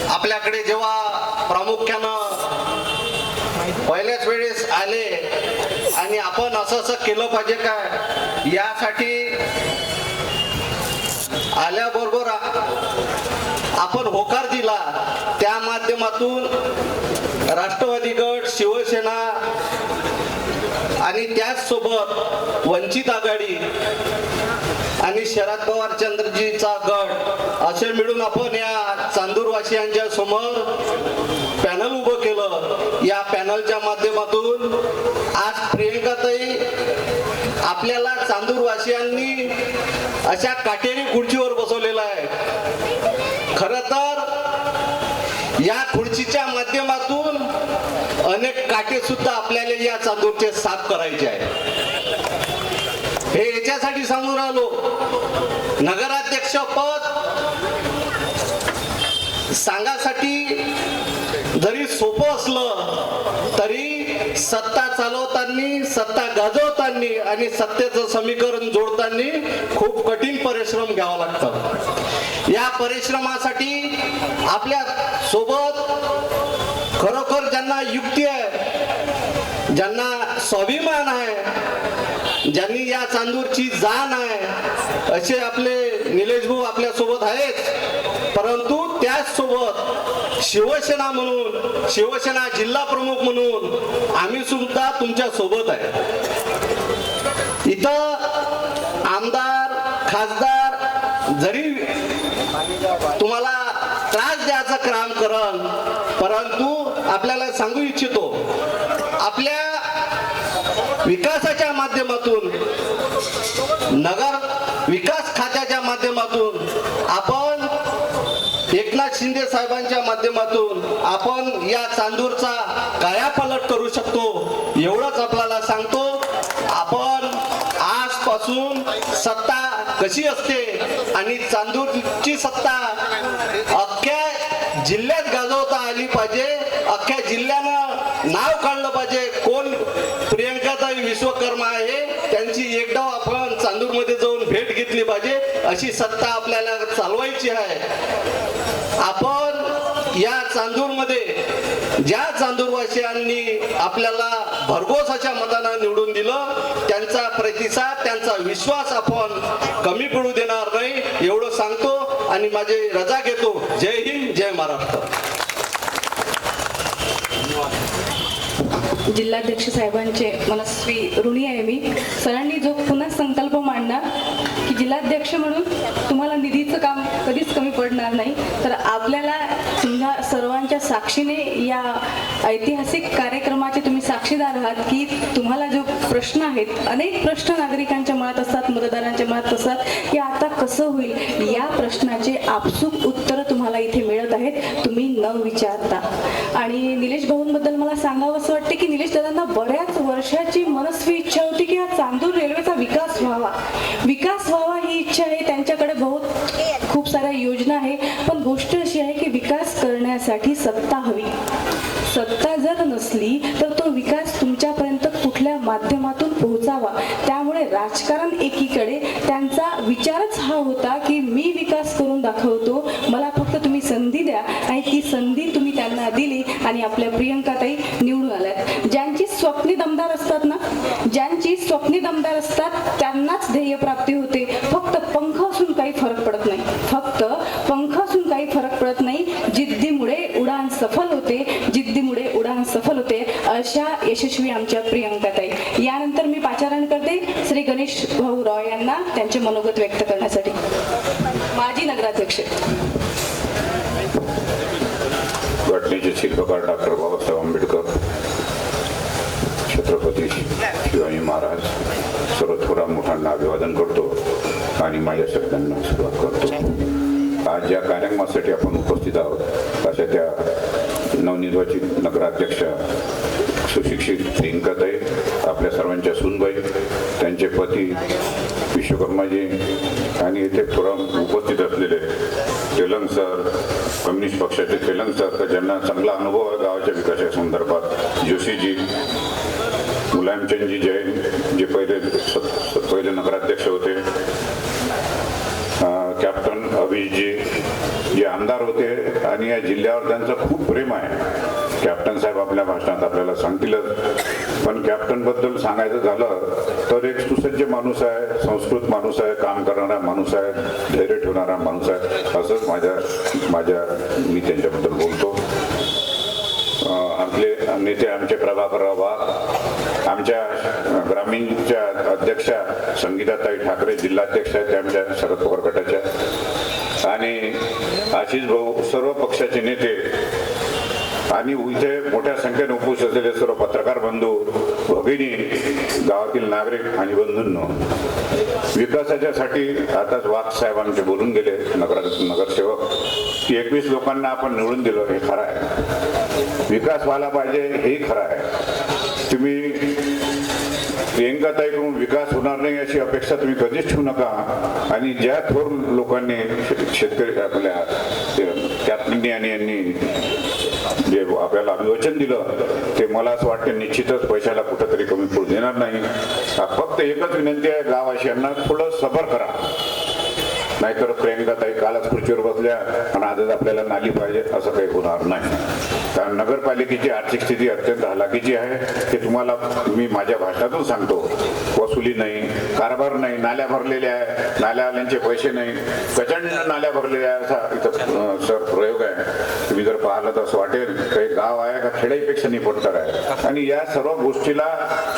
आपल्याकडे जेव्हा प्रामुख्यानं पहिल्याच वेळेस आले आणि आपण असं केलं पाहिजे का यासाठी आल्याबरोबर आपण होकार दिला. त्या माध्यमातून राष्ट्रवादी गट, शिवसेना आणि त्याचसोबत वंचित आघाडी आणि शरद पवार चंद्रजीचा गट असे मिळून आपण या चांदूरवासियांच्या समोर पॅनल उभं केलं. या पॅनलच्या माध्यमातून आज प्रियंकाताई आपल्याला चांदूरवासियांनी अशा काटेरी खुर्चीवर बसवलेला आहे. खर तर या खुर्चीच्या माध्यमातून अनेक काटे सुद्धा आपल्याला या चांदूरचे साफ करायचे आहे. हे याच्यासाठी सांगून राहिलो, नगराध्यक्ष पद सांगासाठी जरी सोपं असलं तरी सत्ता चालवताना, सत्ता गाजवताना आणि सत्तेचं समीकरण जोडताना खूप कठीण परिश्रम घ्यावा लागतात. या परिश्रमासाठी आपल्या सोबत खरोखर ज्यांना युक्ती आहे, ज्यांना स्वाभिमान आहे, ज्यांनी या चांदूरची जाण आहे असे आपले निलेश भाऊ आपल्या सोबत आहेत. परंतु त्याच सोबत शिवसेना म्हणून, शिवसेना जिल्हा प्रमुख म्हणून आम्ही सुद्धा तुमच्या सोबत आहे. इथं आमदार, खासदार जरी तुम्हाला त्रास द्यायचं काम करन, परंतु आपल्याला सांगू इच्छितो, आपल्या विकासाच्या माध्यमातून, नगर विकास खात्याच्या माध्यमातून आपण एकनाथ शिंदे साहेबांच्या माध्यमातून आपण या चांदूरचा कायापालट करू शकतो. एवढंच आपल्याला सांगतो. आपण आजपासून सत्ता कशी असते आणि चांदूरची सत्ता अख्ख्या जिल्ह्यात गाजवता आली पाहिजे, अख्ख्या जिल्ह्यानं नाव काढलं पाहिजे कोण प्रियंकाताई विश्वकर्मा आहे, त्यांची एकदा आपण चांदूरमध्ये जाऊन भेट घेतली पाहिजे. अशी सत्ता आपल्याला चालवायची आहे. आपण या चांदूरमध्ये ज्या चांदूरवासियांनी आपल्याला भरघोस अशा मतानं निवडून दिलं, त्यांचा प्रतिसाद, त्यांचा विश्वास आपण कमी पडू देणार नाही एवढं सांगतो आणि माझी रजा घेतो. जय हिंद, जय महाराष्ट्र. जिल्हाध्यक्ष साहेबांचे मनस्वी ऋणी आहे मी. सरांनी जो पुन्हा संकल्प मांडला की जिल्हाध्यक्ष म्हणून तुम्हाला निधीचं काम कधीच कमी पडणार नाही, तर आपल्याला तुमच्या सर्वांच्या साक्षीने या ऐतिहासिक कार्यक्रमाचे तुम्ही साक्षीदार आहात की तुम्हाला जो प्रश्न आहेत, अनेक प्रश्न नागरिकांच्या मनात असतात, मतदारांच्या मनात असतात की आता कसं होईल, या प्रश्नाचे आपसूक उत्तरं तुम्हाला इथे मिळत आहेत, तुम्ही न विचारता. आणि निलेश भाऊंबद्दल मला सांगावं असं वाटते की निलेश दादांना बऱ्याच वर्षाची मनस्वी इच्छा होती की हा चांदूर रेल्वेचा विकास व्हावा ही इच्छा आहे त्यांच्याकडे. खूप साऱ्या योजना आहे, पण गोष्ट अशी आहे की विकास करण्यासाठी सत्ता हवी. सत्ता जर नसली तर तो विकास तुमच्यापर्यंत कुठल्या माध्यमातून पोहोचावा. त्यामुळे राजकारण एकीकडे, त्यांचा विचारच हा होता की मी विकास करून दाखवतो, मला फक्त तुम्ही संधी द्या. आणि ती संधी तुम्ही त्यांना दिली आणि आपल्या प्रियंकाताई निवडून आल्यात. ज्यांची स्वप्ने दमदार असतात ना, ज्यांची स्वप्ने दमदार असतात त्यांनाच ध्येयप्राप्ती होते. फक्त पंख असून काही फरक पडत नाही, फक्त पंख असून काही फरक पडत नाही. जिद्दीमुळे उडान सफल होते, जिद्दीमुळे उडान सफल होते. अशा यशस्वी आमच्या प्रियंकाताई. यानंतर मी पाचारण करते श्री गणेश भाऊ रॉय यांना त्यांचे मनोगत व्यक्त करण्यासाठी. माजी नगराध्यक्ष, घटनेचे शिल्पकार डॉक्टर बाबासाहेब आंबेडकर, छत्रपती शिवाजी महाराज, सर्व थोरा मोठ्यांना अभिवादन करतो आणि माझ्या शब्दांना सुरुवात करतो. आज ज्या कार्यक्रमासाठी आपण उपस्थित आहोत अशा त्या नवनिर्वाचित नगराध्यक्ष सुशिक्षित प्रियंकाताई, आपल्या सर्वांच्या सूनबाई, त्यांचे पती विश्वकर्माजी आणि येथे थोडा उपस्थित असलेले तेलंग सर, कम्युनिस्ट पक्षाचे तेलंग सर, ज्यांना चांगला अनुभव आहे गावाच्या विकासाच्या संदर्भात, जोशीजी, मुलायमचंदजी जैन जे पहिले नगराध्यक्ष होते, कॅप्टन अभिजी जे आमदार होते आणि या जिल्ह्यावर त्यांचं खूप प्रेम आहे. कॅप्टन साहेब आपल्या भाषणात आपल्याला सांगतीलच, पण कॅप्टन बद्दल सांगायचं झालं तर एक सुसज्ज माणूस आहे, संस्कृत माणूस आहे, काम करणारा माणूस आहे, धैर्य ठेवणारा माणूस आहे, असंच मी त्यांच्याबद्दल बोलतो. आपले नेते आमचे प्रभाकरराव वाघ, आमच्या ग्रामीणच्या अध्यक्षा संगीताताई ठाकरे, जिल्हाध्यक्ष आहेत त्या आमच्या शरद पवार गटाच्या, आणि आशिष भाऊ, सर्व पक्षाचे नेते आणि इथे मोठ्या संख्येने उपस्थित असलेले सर्व पत्रकार बंधू, भगिनी, गावातील नागरिक आणि बंधूंनो, विकासाच्यासाठी आताच वाघ साहेब आमचे बोलून गेले नगरसेवक की 21 लोकांना आपण निवडून दिलं, हे खरं आहे. विकास व्हायला पाहिजे हेही खरं आहे. तुम्ही प्रियंकाताईकडून विकास होणार नाही अशी अपेक्षा तुम्ही कधीच ठेवू नका. आणि ज्या थोर लोकांनी शेतकरी आपल्या कॅप्टननी आणि यांनी जे आपल्याला अभिवचन दिलं ते मला असं वाटतं निश्चितच पैशाला कुठंतरी कमी पडू देणार नाही. फक्त एकच विनंती आहे, गाववासियांना थोडं सबर करा, नाहीतर प्रियंकाताई कालच खुर्चीवर बसल्या आणि आजच आपल्याला नाली पाहिजे असं काही होणार नाही. कारण नगरपालिकेची आर्थिक स्थिती अत्यंत हलाखीची आहे, हे तुम्हाला मी माझ्या भाषणातून सांगतो. वसुली नाही, कारभार नाही, नाल्या भरलेल्या आहे, नाल्यावाल्यांचे पैसे नाही, प्रचंड नाल्या भरलेल्या आहे, असा इथं सर प्रयोग आहे. तुम्ही जर पाहिलं तर असं वाटेल काही गाव आहे का खेड्यापेक्षा निपटणार आहे. आणि या सर्व गोष्टीला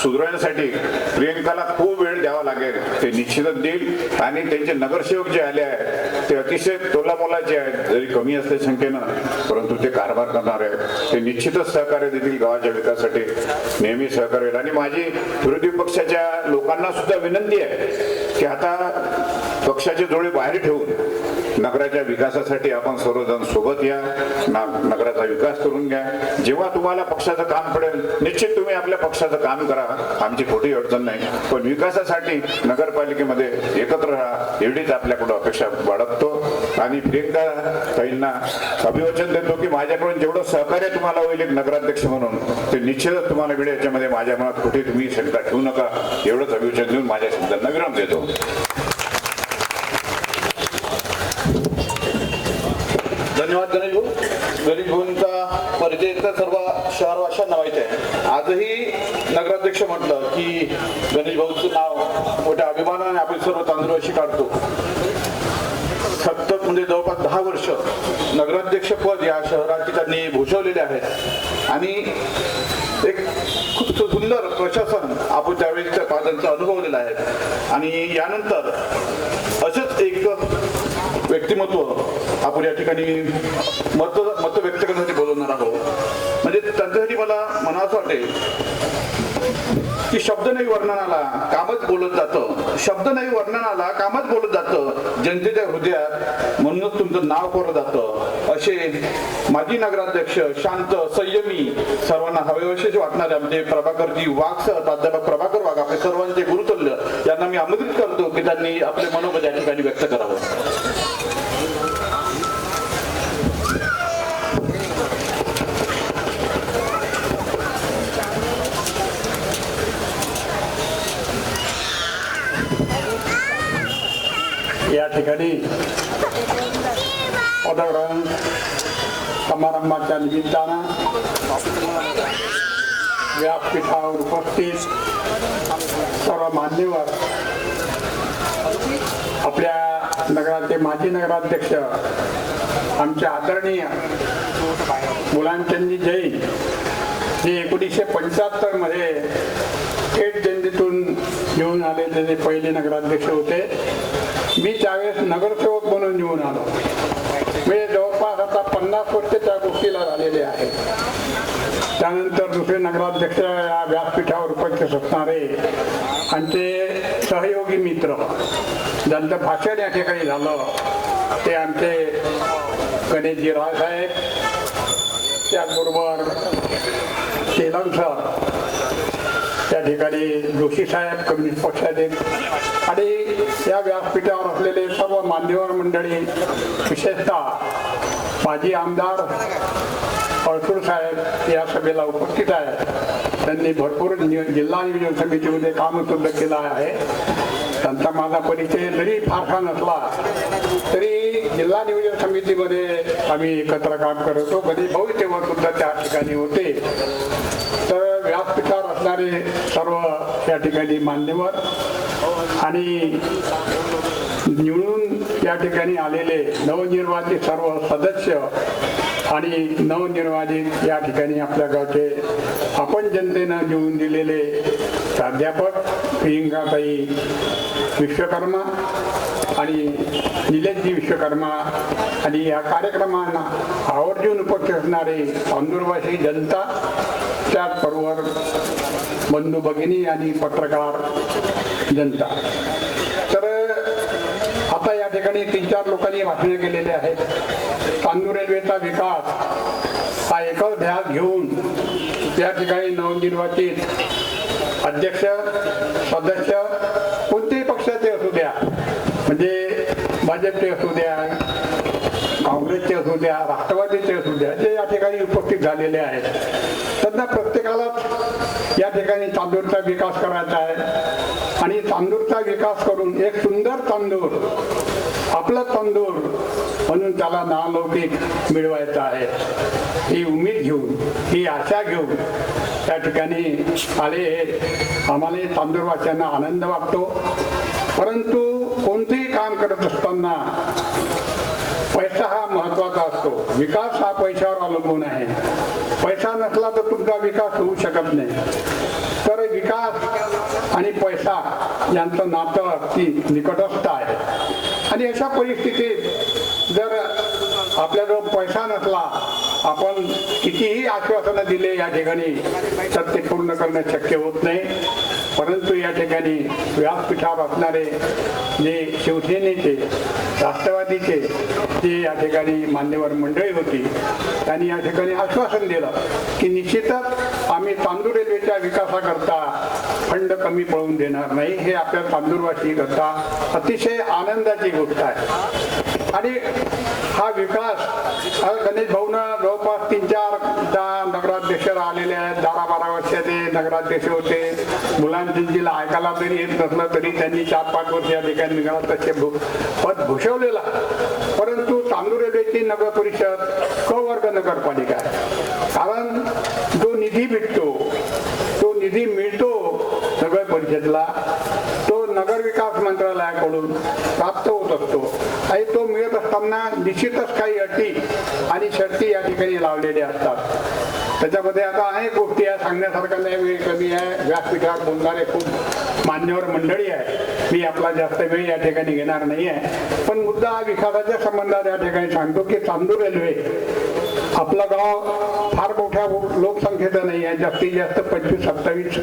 सुधारण्यासाठी प्रियंकाला खूप वेळ द्यावा लागेल, ते निश्चितच देईल. आणि त्यांचे नगरसेवक जे आले आहेत ते अतिशय तोलामोलाचे आहेत, जरी कमी असले संख्येनं, परंतु ते कारभार करणार आहेत, ते निश्चितच सहकार्य देतील गावाच्या विकासासाठी, नेहमी सहकार्य. आणि माझी विरोधी पक्षाच्या लोकांना सुद्धा विनंती आहे की आता पक्षाचे डोळे बाहेर ठेवून नगराच्या विकासासाठी आपण सर्वजण सोबत या, नगराचा विकास करून घ्या. जेव्हा तुम्हाला पक्षाचं काम पडेल निश्चित तुम्ही आपल्या पक्षाचं काम करा, आमची खोटी अडचण नाही, पण विकासासाठी नगरपालिकेमध्ये एकत्र राहा एवढीच आपल्याकडून अपेक्षा बाळगतो. आणि प्रियंका ताईंना अभिवचन देतो की माझ्याकडून जेवढं सहकार्य तुम्हाला होईल एक नगराध्यक्ष म्हणून ते निश्चितच तुम्हाला मिळेल. याच्यामध्ये माझ्या मनात कुठे तुम्ही शंका ठेवू नका, एवढंच अभिवचन देऊन माझ्या शब्दांना विराम देतो. धन्यवाद गणेश भाऊ. गणेश भाऊंचा परिचय तर सर्व शहरवाशांना माहिती आहे. आजही नगराध्यक्ष म्हटलं की गणेश भाऊंचं नाव मोठ्या अभिमानाने आपण सर्व तांदूळवाशी काढतो. सतत म्हणजे जवळपास 10 वर्ष नगराध्यक्षपद या शहराचे त्यांनी भूषवलेले आहेत आणि एक खूप सुंदर प्रशासन आपण त्यावेळेस त्यांचा अनुभवलेला आहे. आणि यानंतर असंच एक व्यक्तिमत्व आपण या ठिकाणी मत व्यक्त करण्यासाठी बोलवणार आहोत. म्हणजे त्यांच्यासाठी मला मनाचं वाटेल की शब्द नाही वर्णनाला कामच बोलत जातं, शब्द नाही वर्णनाला कामच बोलत जातं जनतेच्या हृदयात, म्हणूनच तुमचं नाव कोरलं जातं. असे माजी नगराध्यक्ष, शांत, संयमी, सर्वांना हवेवशेष वाटणारे आमचे प्रभाकरजी वाघ सर, प्राध्यापक प्रभाकर वाघ, आपले सर्वांचे गुरुतुल्य, यांना मी आमंत्रित करतो की त्यांनी आपले मनोगत या ठिकाणी व्यक्त करावं. या ठिकाणी पदग्रहण समारंभाच्या निमित्तानं व्यासपीठावर उपस्थित सर्व मान्यवर, आपल्या नगराचे माजी नगराध्यक्ष आमचे आदरणीय मुलांचंदजी जैन, जे 1975 मध्ये थेट जनतेतून निवडून आलेले ते पहिले नगराध्यक्ष होते. मी त्यावेळेस नगरसेवक म्हणून निवडून आलो. म्हणजे जवळपास आता 50 वर्ष त्या गोष्टीला झालेले आहेत. त्यानंतर दुसरे नगराध्यक्ष या व्यासपीठावर उपस्थित असणारे आमचे सहयोगी मित्र, ज्यांचं भाषण या ठिकाणी झालं ते आमचे गणेशजी रावसाहेब, त्याचबरोबर तेलंग सर, त्या ठिकाणी जोशी साहेब कम्युनिस्ट पक्षाचे, आणि या व्यासपीठावर असलेले सर्व मान्यवर मंडळी, विशेषतः माजी आमदार अळसूर साहेब या सभेला उपस्थित आहेत. त्यांनी भरपूर जिल्हा नियोजन समितीमध्ये काम सुद्धा केलं आहे. त्यांचा माझा परिचय जरी फारसा नसला तरी जिल्हा नियोजन समितीमध्ये आम्ही एकत्र काम करत होतो. कधी भाऊ तेव्हा सुद्धा त्या ठिकाणी होते. तर व्यासपीठावर असणारे सर्व या ठिकाणी मान्यवर आणि निवडून या ठिकाणी आलेले नवनिर्वाचित सर्व सदस्य आणि नवनिर्वाचित या ठिकाणी आपल्या गावचे आपण जनतेनं निवडून दिलेले प्राध्यापक प्रियंकाताई विश्वकर्मा आणि निलेशजी विश्वकर्मा, आणि या कार्यक्रमांना आवर्जून उपस्थित असणारे तांदूळवासी जनता, त्याचबरोबर बंधू भगिनी आणि पत्रकार जनता. तर आता या ठिकाणी 3-4 लोकांनी भाषणे केलेले आहेत. तांदूळ रेल्वेचा विकास हा एकच ध्यास घेऊन या ठिकाणी नवनिर्वाचित अध्यक्ष, सदस्य कोणत्याही पक्षाचे असू द्या, म्हणजे भाजपचे असू द्या, काँग्रेसचे असू द्या, राष्ट्रवादीचे असू द्या, जे या ठिकाणी उपस्थित झालेले आहेत, त्यांना प्रत्येकालाच या ठिकाणी तांदूळचा विकास करायचा आहे. आणि तांदूळचा विकास करून एक सुंदर तांदूळ, आपलं तांदूळ म्हणून त्याला नावलौकिक मिळवायचं आहे. ही उमेद घेऊन, ही आशा घेऊन त्या ठिकाणी आले. आम्हाला तांदूळवासियांना आनंद वाटतो. परंतु कोणतेही काम करत असताना पैसा हा महत्वाचा असतो. विकास हा पैशावर अवलंबून आहे. पैसा नसला तर तुमचा विकास होऊ शकत नाही. तर विकास आणि पैसा यांचं नातं अगदी निकटस्थ आहे. आणि अशा परिस्थितीत जर आपल्याजवळ पैसा नसला, आपण कितीही आश्वासनं दिले या ठिकाणी, तर ते पूर्ण करणं शक्य होत नाही. परंतु या ठिकाणी व्यासपीठावर असणारे जे शिवसेनेचे, राष्ट्रवादीचे जे या ठिकाणी मान्यवर मंडळी होती, त्यांनी या ठिकाणी आश्वासन दिलं की निश्चितच आम्ही तांदूळ रेल्वेच्या विकासाकरता फंड कमी पडून देणार नाही. हे आपल्या तांदूळवासी करता अतिशय आनंदाची गोष्ट आहे. आणि हा विकास गणेश भाऊनं जवळपास 3-4 नगराध्यक्ष आलेले आहेत. 12-12 वर्षाचे नगराध्यक्ष होते. मुलांजीला ऐकायला तरी येत नसलं तरी त्यांनी 4-5 वर्ष या ठिकाणी नगराध्यक्ष पद भूषवलेला. परंतु चांदूर रेल्वेची नगर परिषद क वर्ग नगरपालिका आहे. कारण जो निधी भेटतो तो निधी मिळतो नगर परिषदला, तो नगर विकास मंत्रालयाकडून प्राप्त होत असतो आणि तो मिळत असताना निश्चितच काही अटी आणि शर्ती या ठिकाणी लावलेल्या असतात. त्याच्यामध्ये आता अनेक गोष्टी आहे, सांगण्यासारखा नाही, वेळ कमी आहे, व्यासपीठावर बोलणारे खूप मान्यवर मंडळी आहे, मी आपला जास्त वेळ या ठिकाणी घेणार नाही आहे. पण मुद्दा विकासाच्या संबंधात या ठिकाणी सांगतो की चांदूर रेल्वे आपलं गाव फार मोठ्या लोकसंख्येचं नाही आहे, जास्तीत जास्त 25-27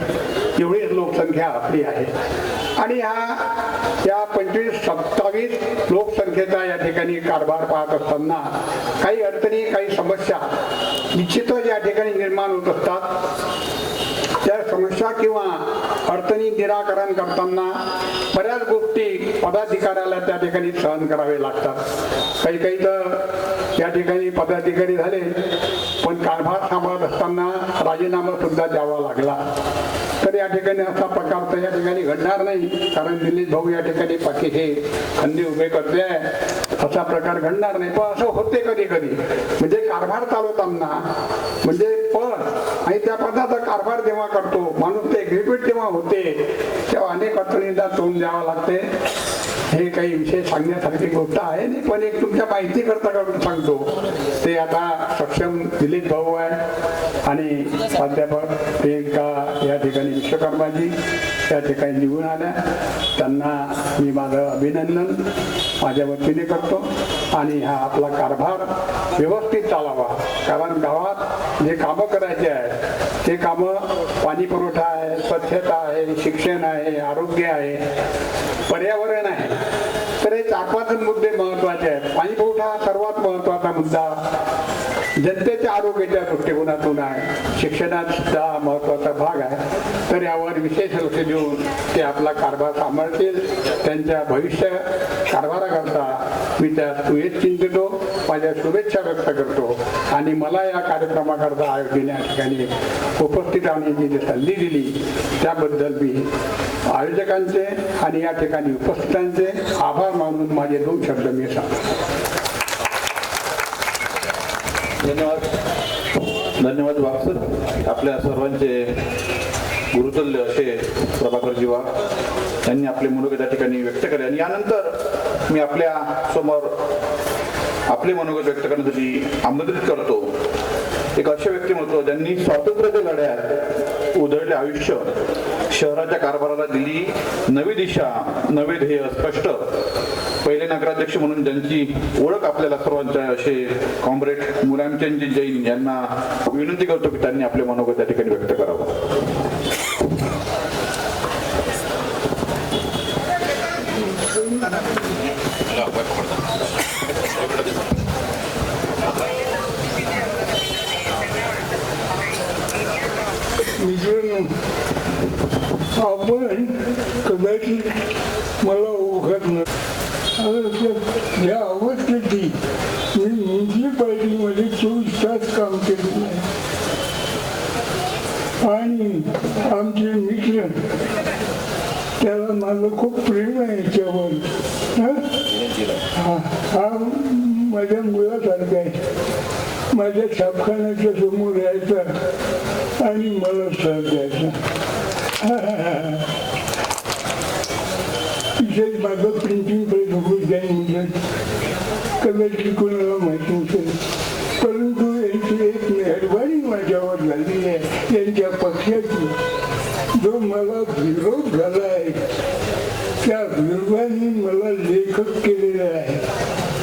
एवढीच लोकसंख्या आपली आहे. आणि या 25-27 लोकसंख्येचा या ठिकाणी कारभार पाहत असताना काही अडचणी, काही समस्या निश्चितच या ठिकाणी निर्माण होत असतात. त्या समस्या किंवा अडचणी निराकरण करताना बऱ्याच गोष्टी पदाधिकाऱ्याला त्या ठिकाणी सहन करावे लागतात. काही तर या ठिकाणी पदाधिकारी झाले पण कारभार सांभाळत असताना राजीनामा सुद्धा द्यावा लागला. तर या ठिकाणी असा प्रकार तर या ठिकाणी घडणार नाही, कारण दिलीप भाऊ या ठिकाणी पाठीचे खंदे उभे करते आहे, असा प्रकार घडणार नाही. पण असं होते कधी कधी, म्हणजे कारभार चालवताना म्हणजे पद आणि त्या पदाचा कारभार जेव्हा करतो माणूस, ते एक्झिक्युट जेव्हा होते तेव्हा अनेक अडचणींना तोंड द्यावं लागते. हे काही विषय सांगण्यासारखी गोष्ट आहे नाही, पण एक तुमच्या माहिती करता सांगतो. ते आता सक्षम दिलीप भाऊ आहे आणि प्राध्यापक प्रियंका या ठिकाणी विश्वकर्माजी त्या ठिकाणी निघून आल्या, त्यांना मी माझं अभिनंदन माझ्या वतीने करतो. आणि हा आपला कारभार व्यवस्थित चालावा, कारण गावात जे कामं करायचे आहे ते कामं पाणी पुरवठा आहे, स्वच्छता आहे, शिक्षण आहे, आरोग्य आहे, पर्यावरण आहे. तर हे 4-5 मुद्दे महत्वाचे आहेत. पाणी पुरवठा सर्वात महत्वाचा मुद्दा जनतेच्या आरोग्याच्या दृष्टिकोनातून आहे, शिक्षणात सुद्धा महत्वाचा भाग आहे. तर यावर विशेष लक्ष देऊन ते आपला कारभार सांभाळतील. त्यांच्या भविष्य कारभाराकरता मी त्या सुयेत चिंतितो, माझ्या शुभेच्छा व्यक्त करतो. आणि मला या कार्यक्रमाकरता आयोजन या ठिकाणी उपस्थित राहण्याची जी संधी दिली त्याबद्दल मी आयोजकांचे आणि या ठिकाणी उपस्थितांचे आभार मानून माझे 2 शब्द मी सांगतो. धन्यवाद वागसर. आपल्या सर्वांचे गुरुतुल्य असे प्रभाकरजी वाघ यांनी आपले मनोगत त्या ठिकाणी व्यक्त केले. आणि यानंतर मी आपल्या समोर आपले मनोगत व्यक्त करण्यासाठी आमंत्रित करतो एक असे व्यक्तिमत्व ज्यांनी स्वातंत्र्याच्या लढ्यात उधळले आयुष्य, शहराच्या कारभाराला दिली नवी दिशा, नवे ध्येय स्पष्ट, पहिले नगराध्यक्ष म्हणून ज्यांची ओळख आपल्याला सर्वांच्या असे कॉम्रेड मुलायमचंदजी जैन यांना विनंती करतो की त्यांनी आपले मनोगत त्या ठिकाणी व्यक्त करावं. आपण कदाचित मला ओळखत नाही, या अवस्थेची मी म्युन्सिपालिटीमध्ये 24 तास काम केलेलं आहे. आणि आमचे मित्र, त्याला माझं खूप प्रेम आहे याच्यावर. हा माझ्या मुलासारखा आहे, माझ्या छापखान्याच्या समोर यायचा आणि मला साथ द्यायचा. विशेष माझं प्रिंटिंग प्रेस म्हणजे कदाचित कोणाला माहिती नसेल, परंतु यांची एक मेहरबानी माझ्यावर झालेली आहे, यांच्या पक्षाची. जो मला विरोध झाला आहे त्या विरोधाने मला लेखक केलेला आहे,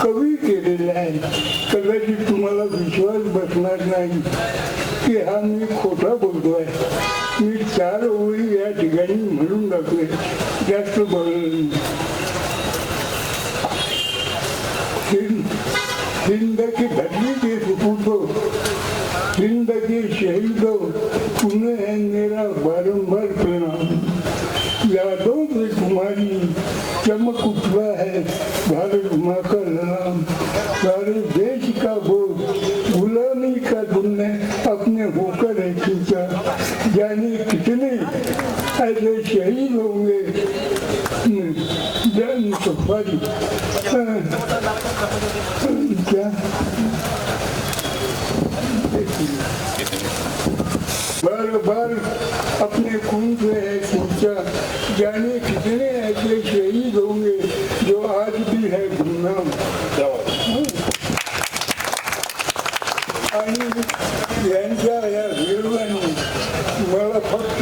कवी केलेला आहे. कदाचित तुम्हाला विश्वास बसणार नाही की हा मी खोटा बोलतोय. मी 4 ओळी या ठिकाणी म्हणून टाकले, जास्त बोललो. हिंद की धरती के सुपूतो, हिंद के शहीदो, तुम्हें है मेरा बारंबार प्रणाम. यादों में तुम्हारी चमक उठा है भारत माँ का नाम. सारे देश का बोझ गुलामी का तुमने अपने होकर है खींचा. जाने कितने ऐसे शहीद होंगे जन सॉरी क्या बार बार अपने खून से है सोचा, जाने कितने ऐसे शहीद होंगे जो आज भी है गुमनाम। आणि यांच्या या वीरवानी मला फक्त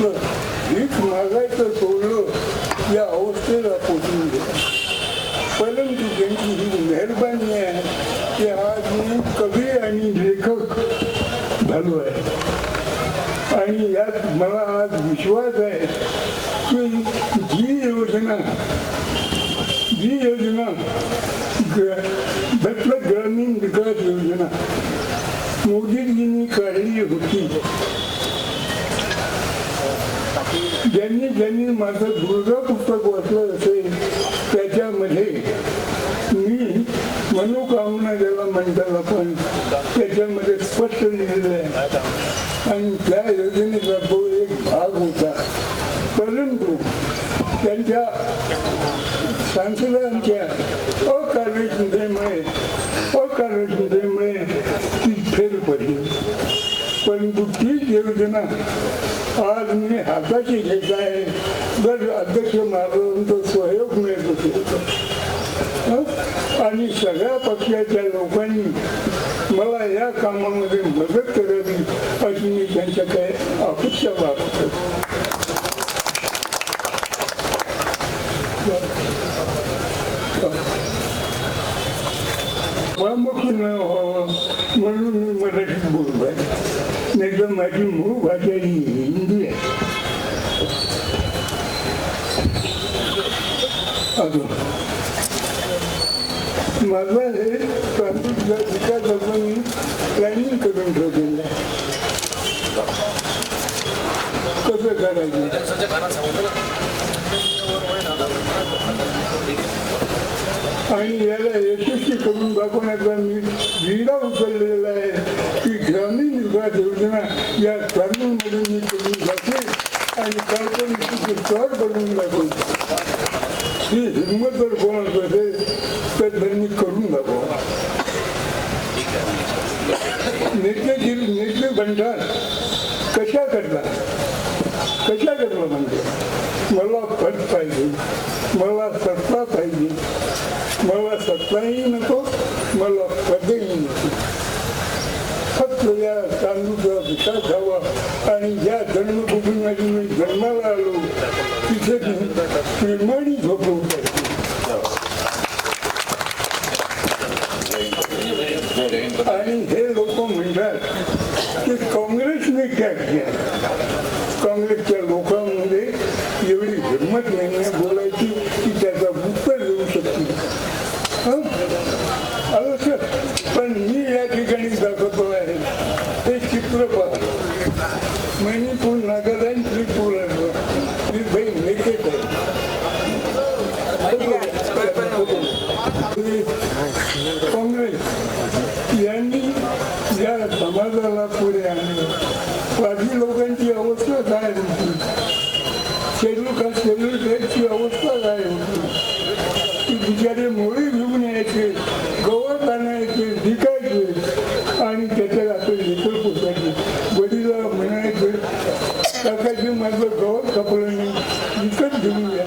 भीक मागायचं सोडलं या अवस्थेला पोचून दिलं, परंतु त्यांची ही मेहरबानी आहे की आज मी कवी आणि लेखक झालो आहे। आणि यात मला आज विश्वास आहे की जी योजना दत्तक ग्रामीण विकास योजना मोदीजींनी काढली होती, ज्यांनी माझं दुर्गा पुस्तक वाचलं असेल त्याच्यामध्ये मी मनोकामना ज्याला म्हणतात आपण त्याच्यामध्ये स्पष्ट लिहिलेलं आहे आणि त्या योजनेचा तो एक भाग होता। परंतु त्यांच्या सांसदांच्या अकार्यक्षमतेमुळे ती फेल पडली, परंतु तीच योजना आज मी हाताशी घेत आहे। जर अध्यक्ष महाराजांचा सहयोग मिळत असेल आणि सगळ्या पक्षाच्या लोकांनी मला या कामामध्ये मदत करावी अशी मी त्यांच्याकडे अपेक्षा बाळगतो। मुखी न व्हावं म्हणून मी मराठीत बोलतो आहे, नाही तर माझी मूळ भाषा ही हिंदी आहे। अजून माझं हे प्रांतिक विकासाचं मी प्लॅनिंग करून ठेवलेलं आहे, कसं करायचं आणि याला यशस्वी करून दाखवण्याचा मी विडा उचललेला आहे की ग्रामीण विकास योजना या ग्रामीणमधून मी करून दाखवेन आणि काल्पनिक स्टॉर बनवून दाखवेन। ही हिंमत जर कोणाचं असेल तर त्यांनी करून दाखवा। नेते म्हणतात कशा करता म्हणजे मला पद पाहिजे, मला सत्ता पाहिजे, मला सत्ताही नको, मला पदही नको, फक्त या तांदूचा विकास व्हावा आणि ज्या जन्मभूमीमध्ये मी जन्माला आलो तिथे प्रेमाने झोपवून पाहिजे। आणि हे लोक म्हणतात की काँग्रेसने काय केलं, काँग्रेसच्या लोकांमध्ये एवढी हिंमत नाही बोलायची की त्याचा उत्तर देऊ शकतील। पण मी या ठिकाणी दाखवतो आहे हे चित्र पहा, मणिपूर, नागालँड, त्रिपुरा ही बहीण लेखेत आहे। काँग्रेस यांनी या समाजाला पुढे आणले। पारधी लोकांची अवस्था काय होती, शेड्यूल कास्टची अवस्था काय होती, की बिचारे मोळी घेऊन यायचे, गवत आणायचे, विकायचे आणि त्याच्यात आपण लेकर पुसायचे। वडीला म्हणायचे काकाजी माझं गवत कापलं नाही, विकत घेऊन या,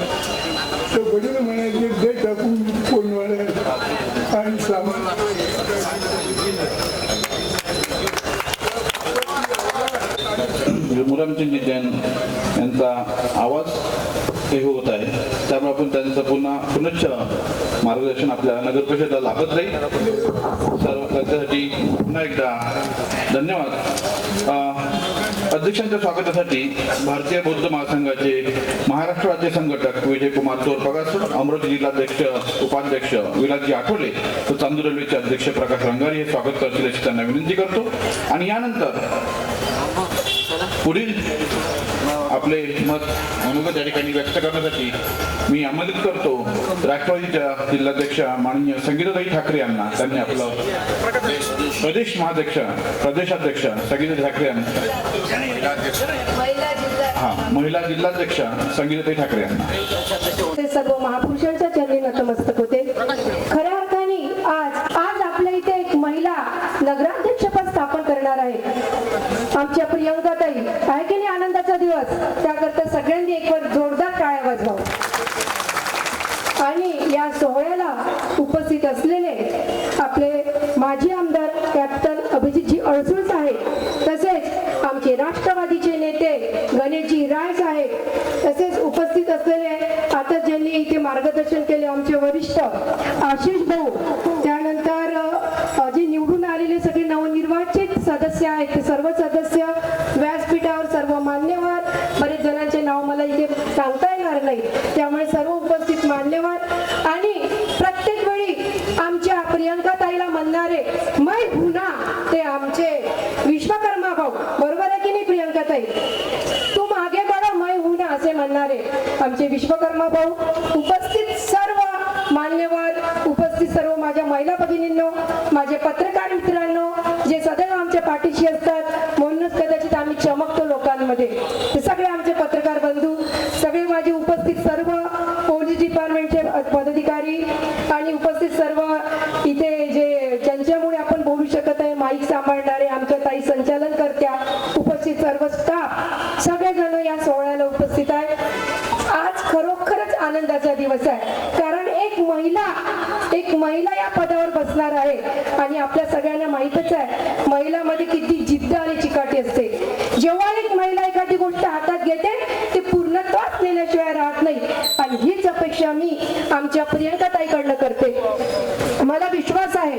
तर वडील म्हणायचे दे टाकून कोणवाड्या आणि सामान। मुलामचंद जैन यांचा आवाज हे होत आहे, त्यामुळे आपण त्यांचं पुनश्च मार्गदर्शन आपल्या नगर परिषदेला लाभत राहील। सर्व त्याच्यासाठी पुन्हा एकदा धन्यवाद। अध्यक्षांच्या स्वागतासाठी भारतीय बौद्ध महासंघाचे महाराष्ट्र राज्य संघटक विजयकुमार तोरपगार, अमरावती जिल्हाध्यक्ष उपाध्यक्ष विलासजी आठवले, तर चांदूर रेल्वेचे अध्यक्ष प्रकाश रंगारी हे स्वागत करतील अशी त्यांना विनंती करतो। आणि यानंतर पुढील आपले मत अनुभव त्या ठिकाणी व्यक्त करण्यासाठी मी आमंत्रित करतो राष्ट्रवादीच्या जिल्हाध्यक्ष माननीय संगीताताई ठाकरे यांना। त्यांनी आपलं प्रदेशाध्यक्ष संगीताताई ठाकरे यांना, महिला जिल्हाध्यक्ष संगीताताई ठाकरे यांना। सर्व महापुरुषांच्या चरणी नतमस्तक होते। खऱ्या अर्थाने आज आपल्या इथे एक महिला नगराध्यक्षपद स्थापन करणार आहे. आमच्या प्रियंकाताई आहे की नाही आनंदाचा दिवस, त्याकरता सगळ्यांनी एकवर जोरदार टाळ्या वाजवा. आणि या सोहळ्याला उपस्थित असलेले आपले माजी आमदार कॅप्टन अभिजितजी अडसूळ साहेब, तसेच आमचे राष्ट्रवादीचे नेते गणेशजी राय साहेब, तसेच उपस्थित असलेले आता ज्यांनी इथे मार्गदर्शन केले आमचे वरिष्ठ आशिष भाऊ, त्यानंतर जे निवडून आलेले सगळे नवनिर्वाचित सदस्य आहेत ते सर्व सदस्य, व्यासपीठावर सर्व मान्यवर, बरेच जणांचे नाव मला इथे सांगता येणार नाही, त्यामुळे सर्व उपस्थित मान्यवर आणि प्रत्येक वेळी आमच्या प्रियंका ताईला म्हणणारे मै हुना ते आमचे विश्वकर्मा भाऊ, बरोबर आहे की नाही प्रियंका ताई? तू मागे बडा मै हुना असे म्हणणारे आमचे विश्वकर्मा भाऊ, उपस्थित सर्व मान्यवर, उपस्थित सर्व माझ्या महिला भगिनींनो, माझे पत्रकार मित्रांनो, जे सदैव आमच्या पाठीशी असतात, म्हणूनच कदाचित आम्ही चमकतो लोकांमध्ये, ते सगळे आमचे पत्रकार बंधू, सगळे माझे उपस्थित सर्व पोलीस डिपार्टमेंटचे पदाधिकारी आणि उपस्थित सर्व इथे जे ज्यांच्यामुळे आपण बोलू शकत आहे, माईक सांभाळणारे आमच्या ताई संचालन करत्या, उपस्थित सर्व स्टाफ, सगळेजण या सोहळ्याला उपस्थित आहे. आज खरोखरच आनंदाचा दिवस आहे, कारण एक महिला या पदावर बसणार आहे आणि आपल्या सगळ्यांना माहीतच आहे महिलांमध्ये किती जिद्द आणि चिकाटी असते. जेव्हा एक महिला एखादी गोष्ट हातात घेते ते पूर्णत्वास नेल्याशिवाय राहत नाही आणि हीच अपेक्षा मी आमच्या प्रियंका ताईकडनं करते. मला विश्वास आहे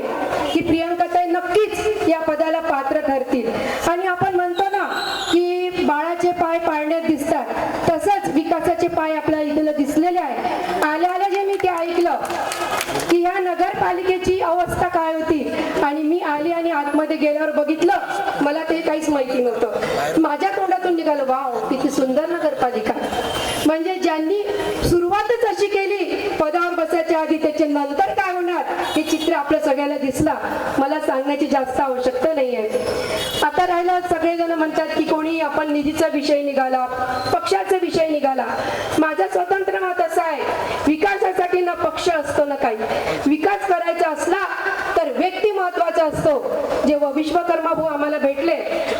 की प्रियंका ताई नक्कीच या पदाला पात्र ठरतील. आणि आपण म्हणतो ना की बाळाचे पाय पाळण्यात दिसतात, तसंच विकासाचे पाय आपल्या इथं दिसलेले आहे. आल्या जे मी ते ऐकलं की या नगरपालिकेची अवस्था काय होती आणि मी आली आणि आतमध्ये गेल्यावर बघितलं, मला ते काहीच माहिती नव्हतं. माझ्या तोंडातून निघालं वाव किती सुंदर नगरपालिका. म्हणजे ज्यांनी सुरुवातच अशी केली पदावर बसायच्या आधी, त्याच्या नंतर काय होणार हे चित्र आपल्या सगळ्याला दिसला. मला सांगण्याची जास्त आवश्यकता नाही आहे. आता राहिलं, सगळेजण म्हणतात की कोणी आपण निधीचा विषय निघाला, पक्षाचा विषय निघाला. माझं स्वतंत्र मत असं आहे, विकासासाठी ना पक्ष असतो ना काही. विकास करायचा असला तर व्यक्ती महत्वाचा असतो. जेव्हा विश्वकर्मा भाऊ आम्हाला भेटले,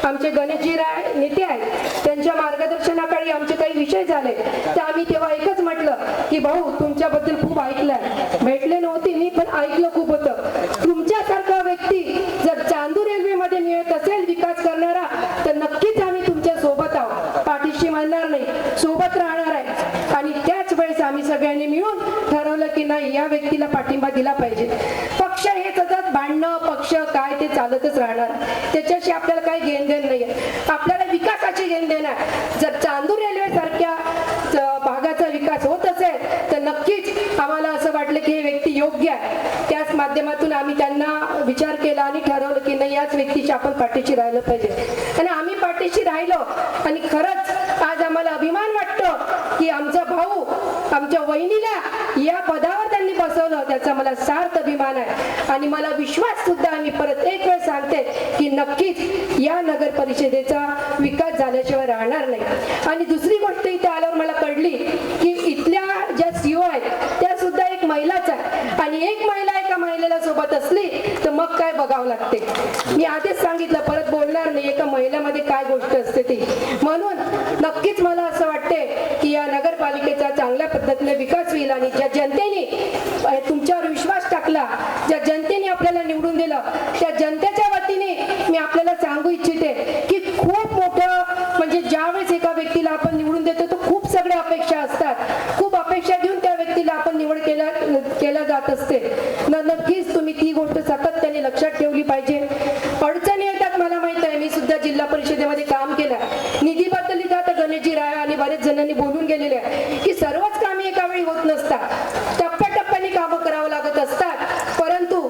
आमचे गणेशजी राय नेते आहेत, त्यांच्या मार्गदर्शनाखाली आमचे काही विषय झाले, तर आम्ही तेव्हा एकच म्हटलं की भाऊ तुमच्याबद्दल खूप ऐकलंय. भेटले नव्हती मी, पण ऐकलं खूप होतं. तुमच्यासारखा व्यक्ती जर चांदूर रेल्वेमध्ये मिळत असेल विकास करणारा, तर नक्कीच आम्ही तुमच्या सोबत आहोत, पाठीशी मानणार नाही, सोबत राहणार आहे. आणि त्याच वेळेस आम्ही सगळ्यांनी मिळून ठरवलं की नाही, या व्यक्तीला पाठिंबा दिला पाहिजे. पक्ष हे सतत भांडणं, पक्ष काय ते चालतच राहणार, त्याच्याशी आपल्याला काही घेणदेण नाही आहे. आपल्याला विकासाची घेणदेण आहे. जर चांदूर रेल्वे सारख्या भागाचा विकास होत असेल तर नक्कीच आम्हाला असं वाटलं की हे व्यक्ती योग्य आहे. त्याच माध्यमातून आम्ही त्यांना विचार केला आणि ठरवलं की नाही, याच व्यक्तीच्या आपण पाठीशी राहिलं पाहिजे. आणि आम्ही पाठीशी राहिलो आणि खरंच आज आम्हाला अभिमान वाटतो की आमचा भाऊ, आमच्या वहिनीला या पदावर त्यांनी बसवलं, त्याचा मला सार्थ अभिमान आहे. आणि मला विश्वास सुद्धा, मी परत एक वेळ सांगते की नक्कीच या नगर परिषदेचा विकास झाल्याशिवाय राहणार नाही. आणि दुसरी गोष्ट इथे आल्यावर मला कळली की इथल्या ज्या सीओ आहेत त्या सुद्धा एक महिलाच आहे. आणि एक महिला एका महिलेला सोबत असली तर मग काय बघावं लागते. मी आधीच सांगितलं, परत बोलणार नाही, एका महिलेमध्ये काय गोष्ट असते ती. म्हणून नक्कीच मला असं वाटते की या नगरपालिकेचा चांगल्या पद्धतीने विकास होईल. आणि ज्या जनतेने तुमच्यावर विश्वास टाकला, ज्या जनतेने आपल्याला निवडून दिलं, त्या जनतेच्या वतीने मी आपल्याला सांगू इच्छिते की खूप मोठं, म्हणजे ज्यावेळेस एका व्यक्तीला आपण निवडून देतो तर खूप सगळ्या अपेक्षा असतात. खूप अपेक्षा घेऊन त्या व्यक्तीला आपण निवड केल्या जात असते. नक्कीच तुम्ही ती गोष्ट सातत्याने लक्षात ठेवली पाहिजे. अडचणी येतात, मला माहित आहे. मी सुद्धा जिल्हा परिषदेमध्ये काम केलं. निधीबद्दल इथं आता गणेशजी राय आणि बरेच जणांनी बोलून गेलेले आहे की सर्वच कामे एका वेळी होत नसतात, टप्प्याटप्प्याने कामं करावं लागत असतात. परंतु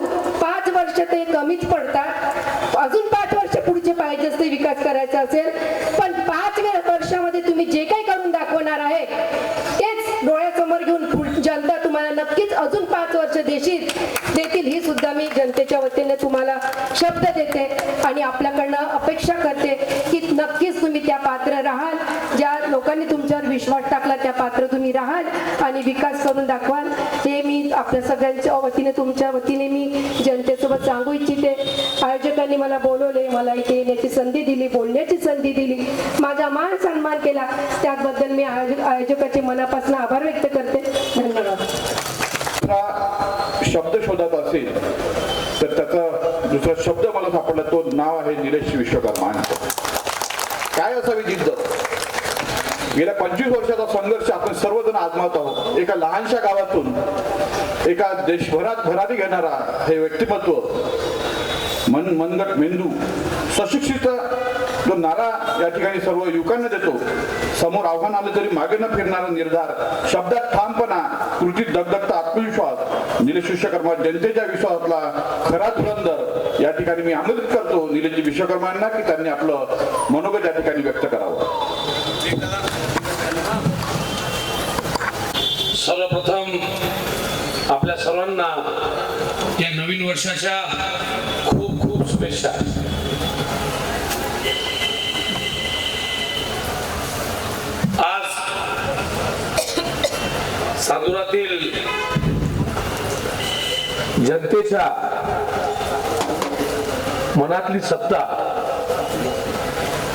5 वर्ष ते कमीच पडतात. अजून 5 वर्ष पुढचे पाहिजे असते विकास करायचा असेल. पण 5 वर्षामध्ये तुम्ही जे काही करून दाखवणार आहे तेच डोळ्यासमोर घेऊन जनता तुम्हाला नक्कीच अजून 5 वर्ष देतील, ही सुद्धा मी जनतेच्या वतीने तुम्हाला शब्द देते. देते आणि आपल्याकडनं अपेक्षा करते की नक्कीच तुम्ही त्या पात्र राहाल, ज्या लोकांनी तुमच्यावर विश्वास टाकला त्या पात्र तुम्ही राहाल आणि विकास करून दाखवाल. हे मी आपल्या सगळ्यांच्या वतीने तुमच्या वतीने मी जनतेसोबत सांगू इच्छिते. आयोजकांनी मला बोलवले, मला इथे येण्याची संधी दिली, बोलण्याची संधी दिली, माझा मान सन्मान केला, त्याबद्दल मी आयोजकाचे मनापासून आभार व्यक्त करते. धन्यवाद. शब्द शोधात असेल तर त्याचा दुसरा शब्द मला सापडला, तो नाव आहे निलेश विश्वकर्मा. काय असावी जिद्द? गेल्या 25 वर्षाचा संघर्ष आपण सर्वजण आजमावत आहोत. एका लहानशा गावातून एका देशभरात भरारी घेणारा हे व्यक्तिमत्व, मनगट मेंदू, सशिक्षित जो नारा या ठिकाणी सर्व युवकांना देतो, समोर आव्हान आलं तरी मागे न फिरणारा निर्धार, शब्दात ठामपणा, कृतीत दगदगता आत्मविश्वास, निलेश विश्वकर्मा जनतेच्या विश्वासातला खरा धुरंधर. या ठिकाणी मी आमंत्रित करतो निलेश विश्वकर्मांना की त्यांनी आपलं मनोगत या ठिकाणी व्यक्त करावं. सर्वप्रथम आपल्या सर्वांना या नवीन वर्षाच्या खूप खूप शुभेच्छा. आज चांदुरातील जनतेच्या मनातली सत्ता,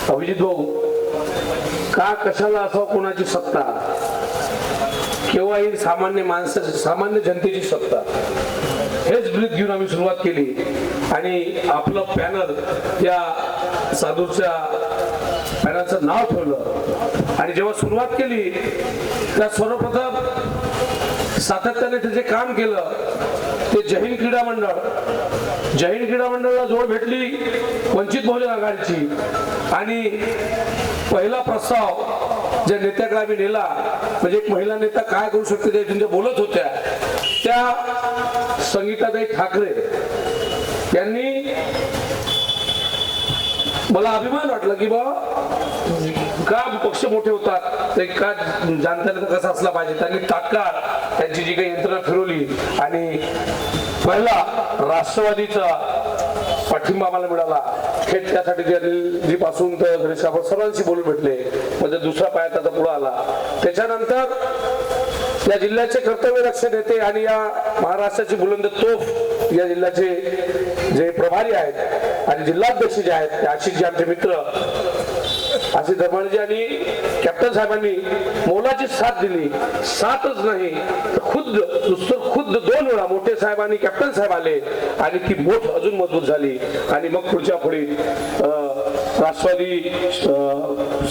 अभिजित भाऊ, का कशाला असावं कोणाची सत्ता, केव्हा ही सामान्य माणसाची, सामान्य जनतेची सत्ता, हेच ब्रीद घेऊन आम्ही सुरुवात केली आणि आपलं पॅनल या साधूच्या पॅनलचं नाव ठेवलं. आणि जेव्हा सुरुवात केली त्या सर्वप्रथम सातत्याने त्याचे काम केलं ते जय हिंद क्रीडा मंडळाला जोड भेटली वंचित बहुजन आघाडीची. आणि पहिला प्रस्ताव ज्या नेत्याकडे आम्ही नेला, म्हणजे एक महिला नेता काय करू शकते ते त्यांच्या बोलत होत्या, त्या संगीताताई ठाकरे यांनी मला अभिमान वाटला की बा का पक्ष मोठे होतात ते का जाणत्याला कसा असला पाहिजे. त्यांनी तात्काळ त्यांची जी काही यंत्रणा फिरवली आणि पहिला राष्ट्रवादीचा पाठिंबा आम्हाला मिळाला. थेट त्यासाठी दिल्लीपासून तर गणेश आपण सर्वांशी बोलून भेटले, म्हणजे दुसरा पाया त्याचा पुढे आला. त्याच्यानंतर या जिल्ह्याचे कर्तव्यदक्ष नेते आणि या महाराष्ट्राची बुलंद तोफ या जिल्ह्याचे जे प्रभारी आहेत आणि जिल्हाध्यक्ष जे आहेत ते आशिषजी आमचे मित्र आशिष धर्माजी आणि कॅप्टन साहेबांनी मोलाची साथ दिली. साथच नाही खुद्द 2 वेळा मोठे साहेब आणि कॅप्टन साहेब आले आणि ती मोठ अजून मजबूत झाली. आणि मग पुढच्या पुढे राष्ट्रवादी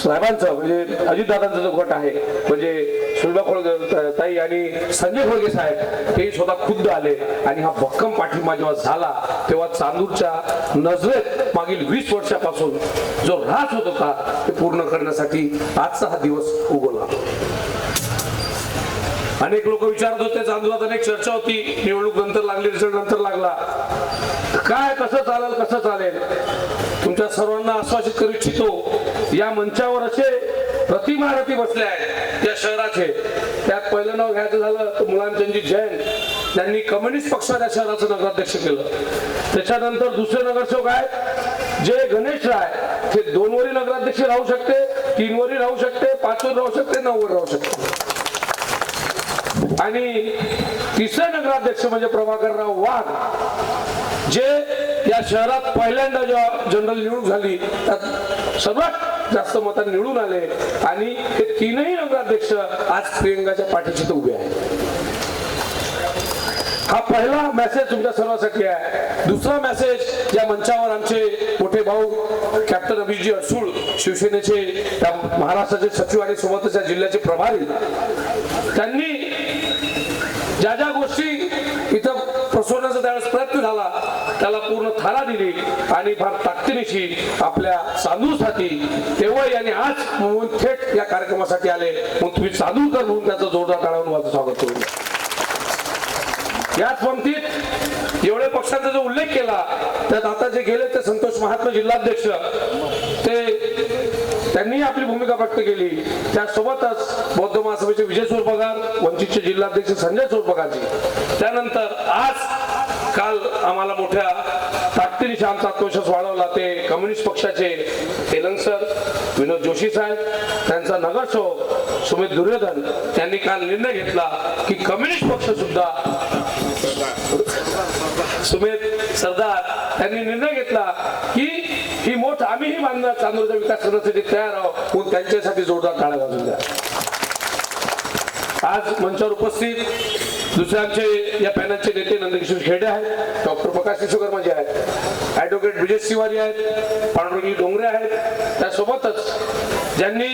साहेबांचं म्हणजे अजितदादांचा जो गट आहे, म्हणजे सुलभा खोळगे ताई आणि संजय खोळगे साहेब हे स्वतः खुद्द आले आणि हा भक्कम पाठिंबा जेव्हा झाला तेव्हा चांदूरच्या नजरेत मागील 20 वर्षापासून जो ऱ्हास होत होता ते पूर्ण करण्यासाठी आजचा हा दिवस उगवला. अनेक लोक विचारत होते, चांदुरात अनेक चर्चा होती, निवडणूक नंतर लागली, रिझल्ट नंतर लागला, काय कसं चालेल. तुमच्या सर्वांना आश्वासित करू इच्छितो, या मंचावर असे प्रतिमारती बसले आहेत या शहराचे. त्यात पहिलं नाव घ्यायचं झालं तर मुलांचंदजी जैन, त्यांनी कम्युनिस्ट पक्षाच्या शहराचं नगराध्यक्ष केलं. त्याच्यानंतर दुसरे नगरसेवक आहेत जे गणेश राय, ते 2 वरी नगराध्यक्ष राहू शकते, 3 वरी राहू शकते, 5 वर राहू शकते, 9 वर राहू शकते. आणि तिसरे नगराध्यक्ष म्हणजे प्रभाकरराव वाघ, जे या शहरात पहिल्यांदा जेव्हा जनरल निवडणूक झाली त्यात सर्वात जास्त मतांनी निवडून आले आणि हे 3ही नगराध्यक्ष आज प्रियंकाच्या पाठीशी उभे आहेत. हा पहिला मेसेज तुमच्या सर्वांसाठी आहे. दुसरा मेसेज या मंचावर आमचे मोठे भाऊ कॅप्टन अभिजी अडसूळ, शिवसेनेचे महाराष्ट्राचे सचिव आणि सोबतच या जिल्ह्याचे प्रभारी, त्यांनी ज्या ज्या गोष्टी इथं प्रसवण्याचा त्यावेळेस प्रयत्न झाला त्याला पूर्ण थारा दिली आणि फार ताकदीनिशी आपल्या चांदूरसाठी तेव्हाही आणि आज थेट या कार्यक्रमासाठी आले. मग तुम्ही चांदूरकर म्हणून त्याचं जोरदार टाळ्यावर माझं स्वागत करू. याच पंक्तीत एवढे पक्षांचा जो उल्लेख केला त्यात आता जे गेले ते संतोष महात्मा जिल्हाध्यक्ष, त्यांनी आपली भूमिका व्यक्त केली. त्यासोबतच बौद्ध महासभेचे विजय चोरपगार, वंचितचे जिल्हाध्यक्ष संजय चोरपगारजी, त्यानंतर आज काल आम्हाला मोठ्या ताकदीने आमचा आत्मविश्वास वाढवला ते कम्युनिस्ट पक्षाचे तेलंग सर, विनोद जोशी साहेब, त्यांचा नगरसेवक सुमित दुर्योधन त्यांनी काल निर्णय घेतला की कम्युनिस्ट पक्ष सुद्धा सुमित सरदार यांनी निर्णय घेतला की ही मोठ आम्हीही बांधणार, चांदूरचा विकास करण्यासाठी तयार आहोत, म्हणून त्यांच्यासाठी जोरदार टाळ्या वाजून द्या. आज मंचावर उपस्थित दुसरे आमचे या पॅनलचे नेते नंदकिशोर खेडे आहेत, डॉक्टर प्रकाश विश्वकर्माजी आहेत, ऍडव्होकेट ब्रिजेश तिवारी आहेत, पांडुरंगी डोंगरे आहेत. त्यासोबतच ज्यांनी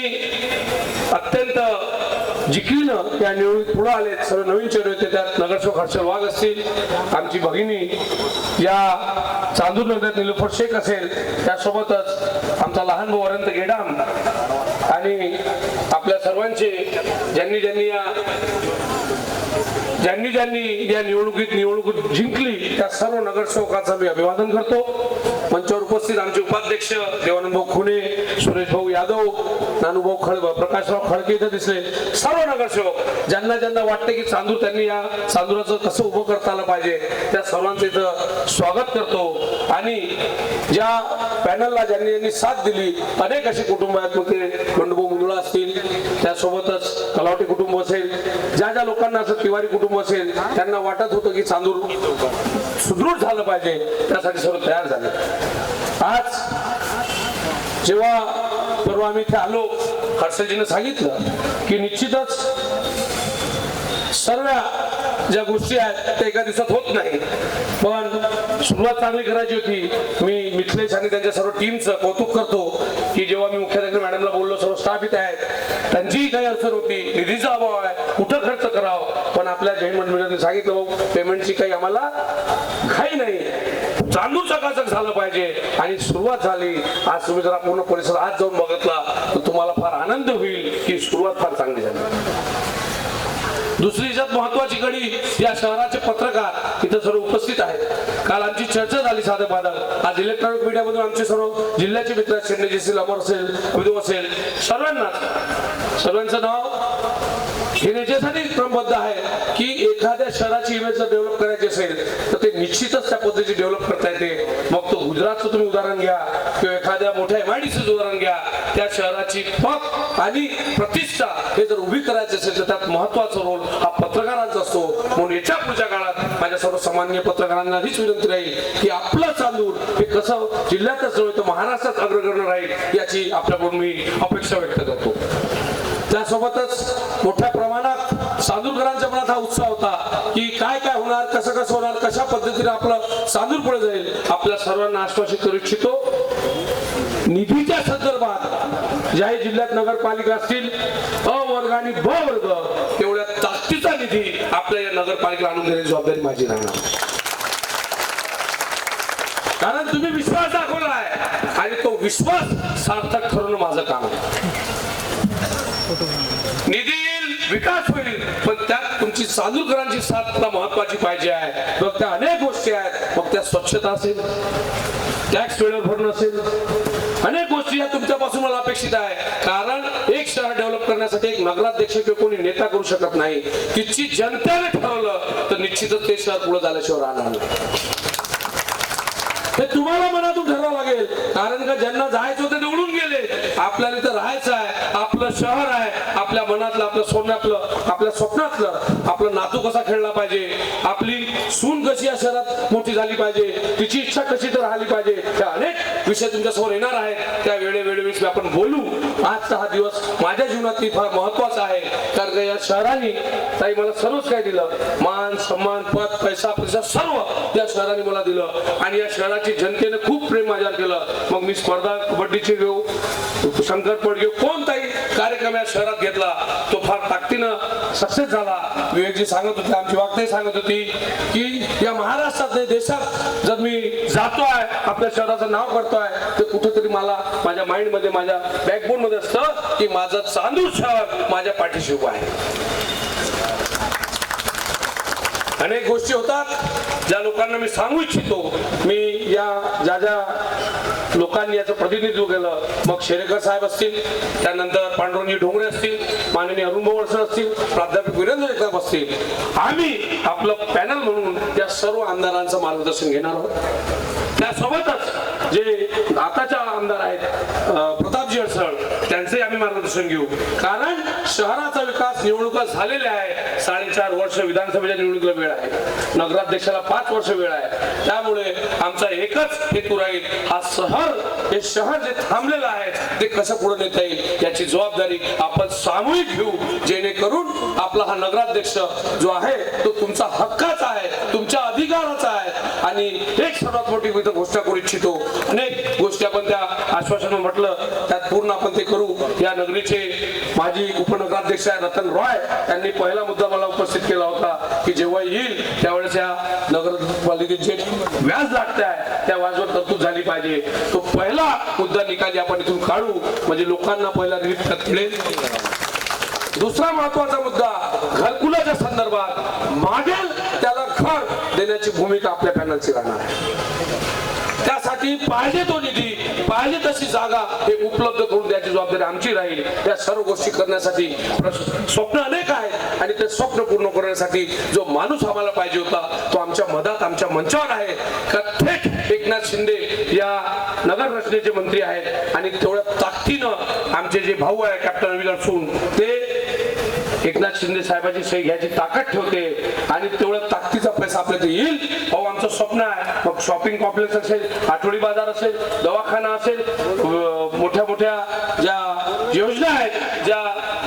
अत्यंत जिकिरीनं या निवडणुकीत पुढे आले सर्व नवीन चेहरे होते, त्यात नगरसेवक हर्षल वाघ असतील, आमची भगिनी या चांदूर नगरात निलोफर शेख असेल, त्यासोबतच आमचा लहान भाऊ अनंत गेडाम आणि आपल्या सर्वांचे ज्यांनी या निवडणूक जिंकली त्या सर्व नगरसेवकांचं मी अभिवादन करतो. मंचावर उपस्थित आमचे उपाध्यक्ष देवानंद भाऊ खुने, सुरेश भाऊ यादव, नानूभाऊ प्रकाशराव खडके इथे दिसले. सर्व नगरसेवक ज्यांना वाटते की चांदूर त्यांनी या चांदूराचं कसं उभं करता आलं पाहिजे त्या सर्वांचं इथं स्वागत करतो. आणि ज्या पॅनलला ज्यांनी साथ दिली, अनेक असे कुटुंब आहेत, मग ते बंडूभाऊ मुंदळा असतील, त्यासोबतच कलावटे कुटुंब असेल, ज्या लोकांना असं तिवारी कुटुंब असेल त्यांना वाटत होतं की चांदूर सुदृढ झालं पाहिजे, त्यासाठी सर्व तयार झाले. आज जेव्हा परवा आम्ही इथे आलो, हर्षलजीने सांगितलं की निश्चितच सर्व ज्या गोष्टी आहेत त्या एका दिवसात होत नाही, पण सुरुवात चांगली करायची होती. मी मिथलेश आणि त्यांच्या सर्व टीमचं कौतुक करतो की जेव्हा मी मुख्याधिकारी मॅडमला बोललो, सर्व स्टाफ इथे आहेत, त्यांचीही काही अडचण होती, निधीचा अभाव आहे, कुठं खर्च करावं, पण आपल्या जैन मंडळाने सांगितलं भाऊ पेमेंटची काही आम्हाला घाई नाही, चांदूर चकाचक झालं पाहिजे, आणि सुरुवात झाली. आज तुम्ही जरा पूर्ण परिसर आज जाऊन बघितला तर तुम्हाला फार आनंद होईल की सुरुवात फार चांगली झाली. दुसरी याच्यात महत्वाची कडी, या शहराचे पत्रकार इथं सर्व उपस्थित आहेत. काल आमची चर्चा झाली साधं बाधं. आज इलेक्ट्रॉनिक मीडियामधून आमचे सर्व जिल्ह्याचे मित्र शेंडेजी असेल, अमर असेल, अभिदेव असेल, सर्वांचं नाव हे याच्यासाठी क्रमबद्ध आहे की एखाद्या शहराची इमेज जर डेव्हलप करायची असेल तर ते निश्चितच त्या पद्धतीने डेव्हलप करता येते. मग तो गुजरातचं तुम्ही उदाहरण घ्या किंवा एखाद्या मोठ्या MIDCचं उदाहरण घ्या, त्या शहराची पत आणि प्रतिष्ठा हे जर उभी करायची असेल तर त्यात महत्वाचा रोल हा पत्रकारांचा असतो. म्हणून याच्या पुढच्या काळात माझ्या सर्व सामान्य पत्रकारांना हीच विनंती राहील की आपलं चांदूर हे कसं जिल्ह्यातच नव्हे तर महाराष्ट्रात अग्रगण्य राहील याची आपल्याकडून मी अपेक्षा व्यक्त करतो. त्यासोबतच मोठ्या प्रमाणात चांदूरकरांच्या मनात हा उत्साह होता की काय होणार, कसं होणार, कशा पद्धतीने आपलं चांदूर पुढे जाईल. आपल्या सर्वांना आश्वासित करू इच्छितो, निधीच्या संदर्भात ज्याही जिल्ह्यात नगरपालिका असतील अ वर्ग आणि ब वर्ग तेवढ्या ताकदीचा निधी आपल्या या नगरपालिकेला आणून देण्याची जबाबदारी माझी राहणार. कारण तुम्ही विश्वास दाखवला आहे आणि तो विश्वास सार्थक ठरवणं माझं काम आहे. निधी येईल, विकास होईल, पण त्यात तुमची चांदूरकरांची साथ महत्वाची पाहिजे आहे. मग त्या अनेक गोष्टी आहेत, मग त्या स्वच्छता असेल, टॅक्स वेळेवर भरणं असेल, अनेक गोष्टी या तुमच्यापासून मला अपेक्षित आहे. कारण एक शहर डेव्हलप करण्यासाठी एक नगराध्यक्ष किंवा कोणी नेता करू शकत नाही. तिची जनतेने ठरवलं तर निश्चितच ते शहर पुढे झाल्याशिवाय राहणार नाही. हे तुम्हाला मनातून ठरवावं लागेल. कारण का ज्यांना जायचं होतं निवडून गेले, आपल्याला इथं राहायचं आहे, आपलं शहर आहे, आपल्या मनातलं, आपल्या सोन्यातलं, आपल्या स्वप्नातलं, आपलं नातू कसा खेळला पाहिजे, आपली सून कशी या शहरात मोठी झाली पाहिजे, तिची इच्छा कशी तर राहिली पाहिजे, त्या अनेक विषय तुमच्या समोर येणार आहेत. त्या वेळोवेळी आपण बोलू. आजचा हा दिवस माझ्या जीवनात फार महत्वाचा आहे. कारण का या शहराने ताई मला सर्वच काय दिलं, मान सन्मान, पद, पैसा सर्व या शहराने मला दिलं. आणि या शहराची जनतेने खूप प्रेम माझ्यावर केलं. मग मी स्पर्धा कबड्डीची घेऊ, शंकरपट घेऊ, कोणताही कार्यक्रम या शहरात घेतला तो फार ताकदीनं सक्सेस झाला. विवेकजी सांगत होते, आमची वाक्य सांगत होती की या महाराष्ट्रात नाही देशात जर मी जातोय, आपल्या शहराचं नाव करतोय, तर कुठेतरी मला माझ्या माइंड मध्ये, माझ्या बॅकबोन मध्ये असतं की माझं चांदूर शहर माझ्या पाठीशी उभं आहे. अनेक गोष्टी होतात ज्या लोकांना मी सांगू इच्छितो. मी ज्या लोकांनी याचं प्रतिनिधित्व केलं, मग शेरेकर साहेब असतील, त्यानंतर पांडुरंगजी ढोंगरे असतील, माननीय अरुण अडसळ असतील, प्राध्यापक वीरेंद्र जगताप असतील, आम्ही आपलं पॅनल म्हणून या सर्व आमदारांचं मार्गदर्शन घेणार आहोत. त्यासोबतच जे आताच्या आमदार आहेत प्रतापजी अडसळ, त्यांचे आम्ही मार्गदर्शन घेऊ. कारण शहराचा विकास निवडणुका झालेल्या आहे. 4.5 वर्ष विधानसभेच्या निवडणुकीला वेळ आहे, नगराध्यक्षाला 5 वर्ष वेळ आहे. त्यामुळे आमचा एकच हेतू राहील, हे शहर जे थांबलेलं आहे ते कसं पुढे नेता येईल याची जबाबदारी आपण सामूहिक घेऊ, जेणेकरून आपला हा नगराध्यक्ष जो आहे तो तुमचा हक्काचा आहे, तुमच्या अधिकाराचा आहे. आणि एक सर्वात मोठी मी घोषणा करू इच्छितो, अनेक गोष्टी आपण त्या आश्वासन म्हटलं त्यात पूर्ण आपण ते करू. या नगरीचे माजी उपनगराध्यक्ष रतन रॉय यांनी पहिला मुद्दा मला उपस्थित केला होता की जेव्हा येईल त्यावेळेस या नगरपालिकेचे व्याज लागते आहे त्या व्याजवर तरतूद झाली पाहिजे. तो पहिला मुद्दा निकाली आपण इथून काढू, म्हणजे लोकांना पहिला रिलीफ मिळेल. दुसरा महत्वाचा मुद्दा घरकुलाच्या संदर्भात मागेल त्याला घर देण्याची भूमिका आपल्या पॅनलची राहणार आहे. त्यासाठी पाहिजे तो निधी, पाहिजे तशी जागा हे उपलब्ध करून द्यायची जबाबदारी आमची राहील. या सर्व गोष्टी करण्यासाठी स्वप्न अनेक आहेत आणि ते स्वप्न पूर्ण करण्यासाठी जो माणूस आम्हाला पाहिजे होता तो आमच्या मधात, आमच्या मंचावर आहे. थेट एकनाथ शिंदे या नगर रचनेचे मंत्री आहेत आणि तेवढ्या ताकदीनं आमचे जे भाऊ आहे कॅप्टन अविनाश अडसूळ ते एकनाथ शिंदे साहेबांची सही घ्यायची ताकद ठेवते आणि तेवढ्या ताकदीचा पैसा आपल्याला येईल. अहो आमचं स्वप्न आहे, मग शॉपिंग कॉम्प्लेक्स असेल, आठवडी बाजार असेल, दवाखाना असेल, मोठ्या मोठ्या ज्या योजना आहेत ज्या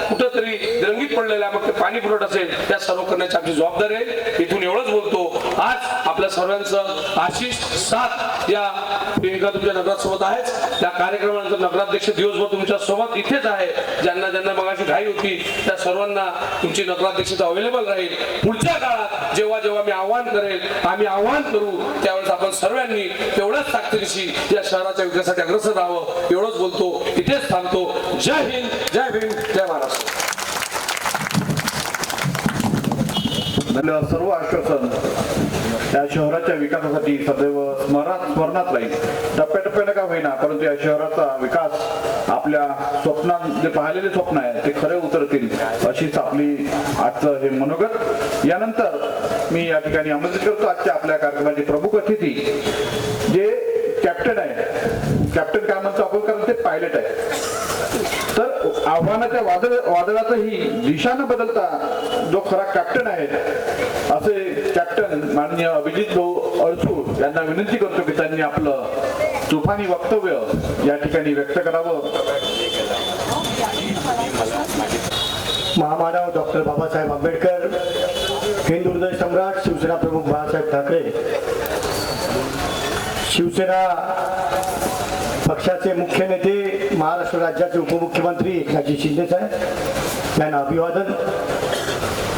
कुठंतरी रंगीत पडलेल्या, मग ते पाणी पुरवठा असेल, त्या सर्व करण्याची आमची जबाबदारी आहे. इथून एवढंच बोलतो. आज आपल्या सर्वांचं आशिष साथ या प्रियंका तुमच्या नगरासोबत आहेच. त्या कार्यक्रमानंतर नगराध्यक्ष दिवसभर तुमच्या सोबत इथेच आहे. ज्यांना ज्यांना मगाशी घाई होती त्या सर्वांना तुमची नगराध्यक्षता अवेलेबल राहील. पुढच्या काळात जेव्हा जेव्हा मी आव्हान करेल, आम्ही आव्हान करू, त्यावेळेस आपण सर्वांनी तेवढ्याच ताकदीनिशी या शहराच्या विकासासाठी अग्रसर राहावं. एवढंच बोलतो, इथेच थांबतो. जय हिंद, जय भीम, जय महाराष्ट्र. धन्यवाद. सर्व आश्वासन या शहराच्या विकासासाठी सदैव स्मरणात राहील. टप्प्याटप्प्यानं का होईना, परंतु या शहराचा विकास आपल्या स्वप्नात जे पाहिलेले स्वप्न आहे ते खरे उतरतील अशीच आपली आजचं हे मनोगत. यानंतर मी या ठिकाणी आमंत्रित करतो आजच्या आपल्या कार्यक्रमाचे प्रमुख अतिथी जे कॅप्टन आहे. कॅप्टन काय म्हणतो आपण, कारण ते पायलट आहे. तर आव्हानाच्या वादळातही दिशा न बदलता जो खरा कॅप्टन आहे असे कॅप्टन माननीय अभिजित भाऊ अडसूळ यांना विनंती करतो की त्यांनी आपलं तुफानी वक्तव्य या ठिकाणी व्यक्त करावं. महामानव डॉक्टर बाबासाहेब आंबेडकर, हिंदू हृदय सम्राट, शिवसेना प्रमुख बाळासाहेब ठाकरे, शिवसेना पक्षाचे मुख्य नेते, महाराष्ट्र राज्याचे उपमुख्यमंत्री एकनाथजी शिंदे साहेब यांना अभिवादन.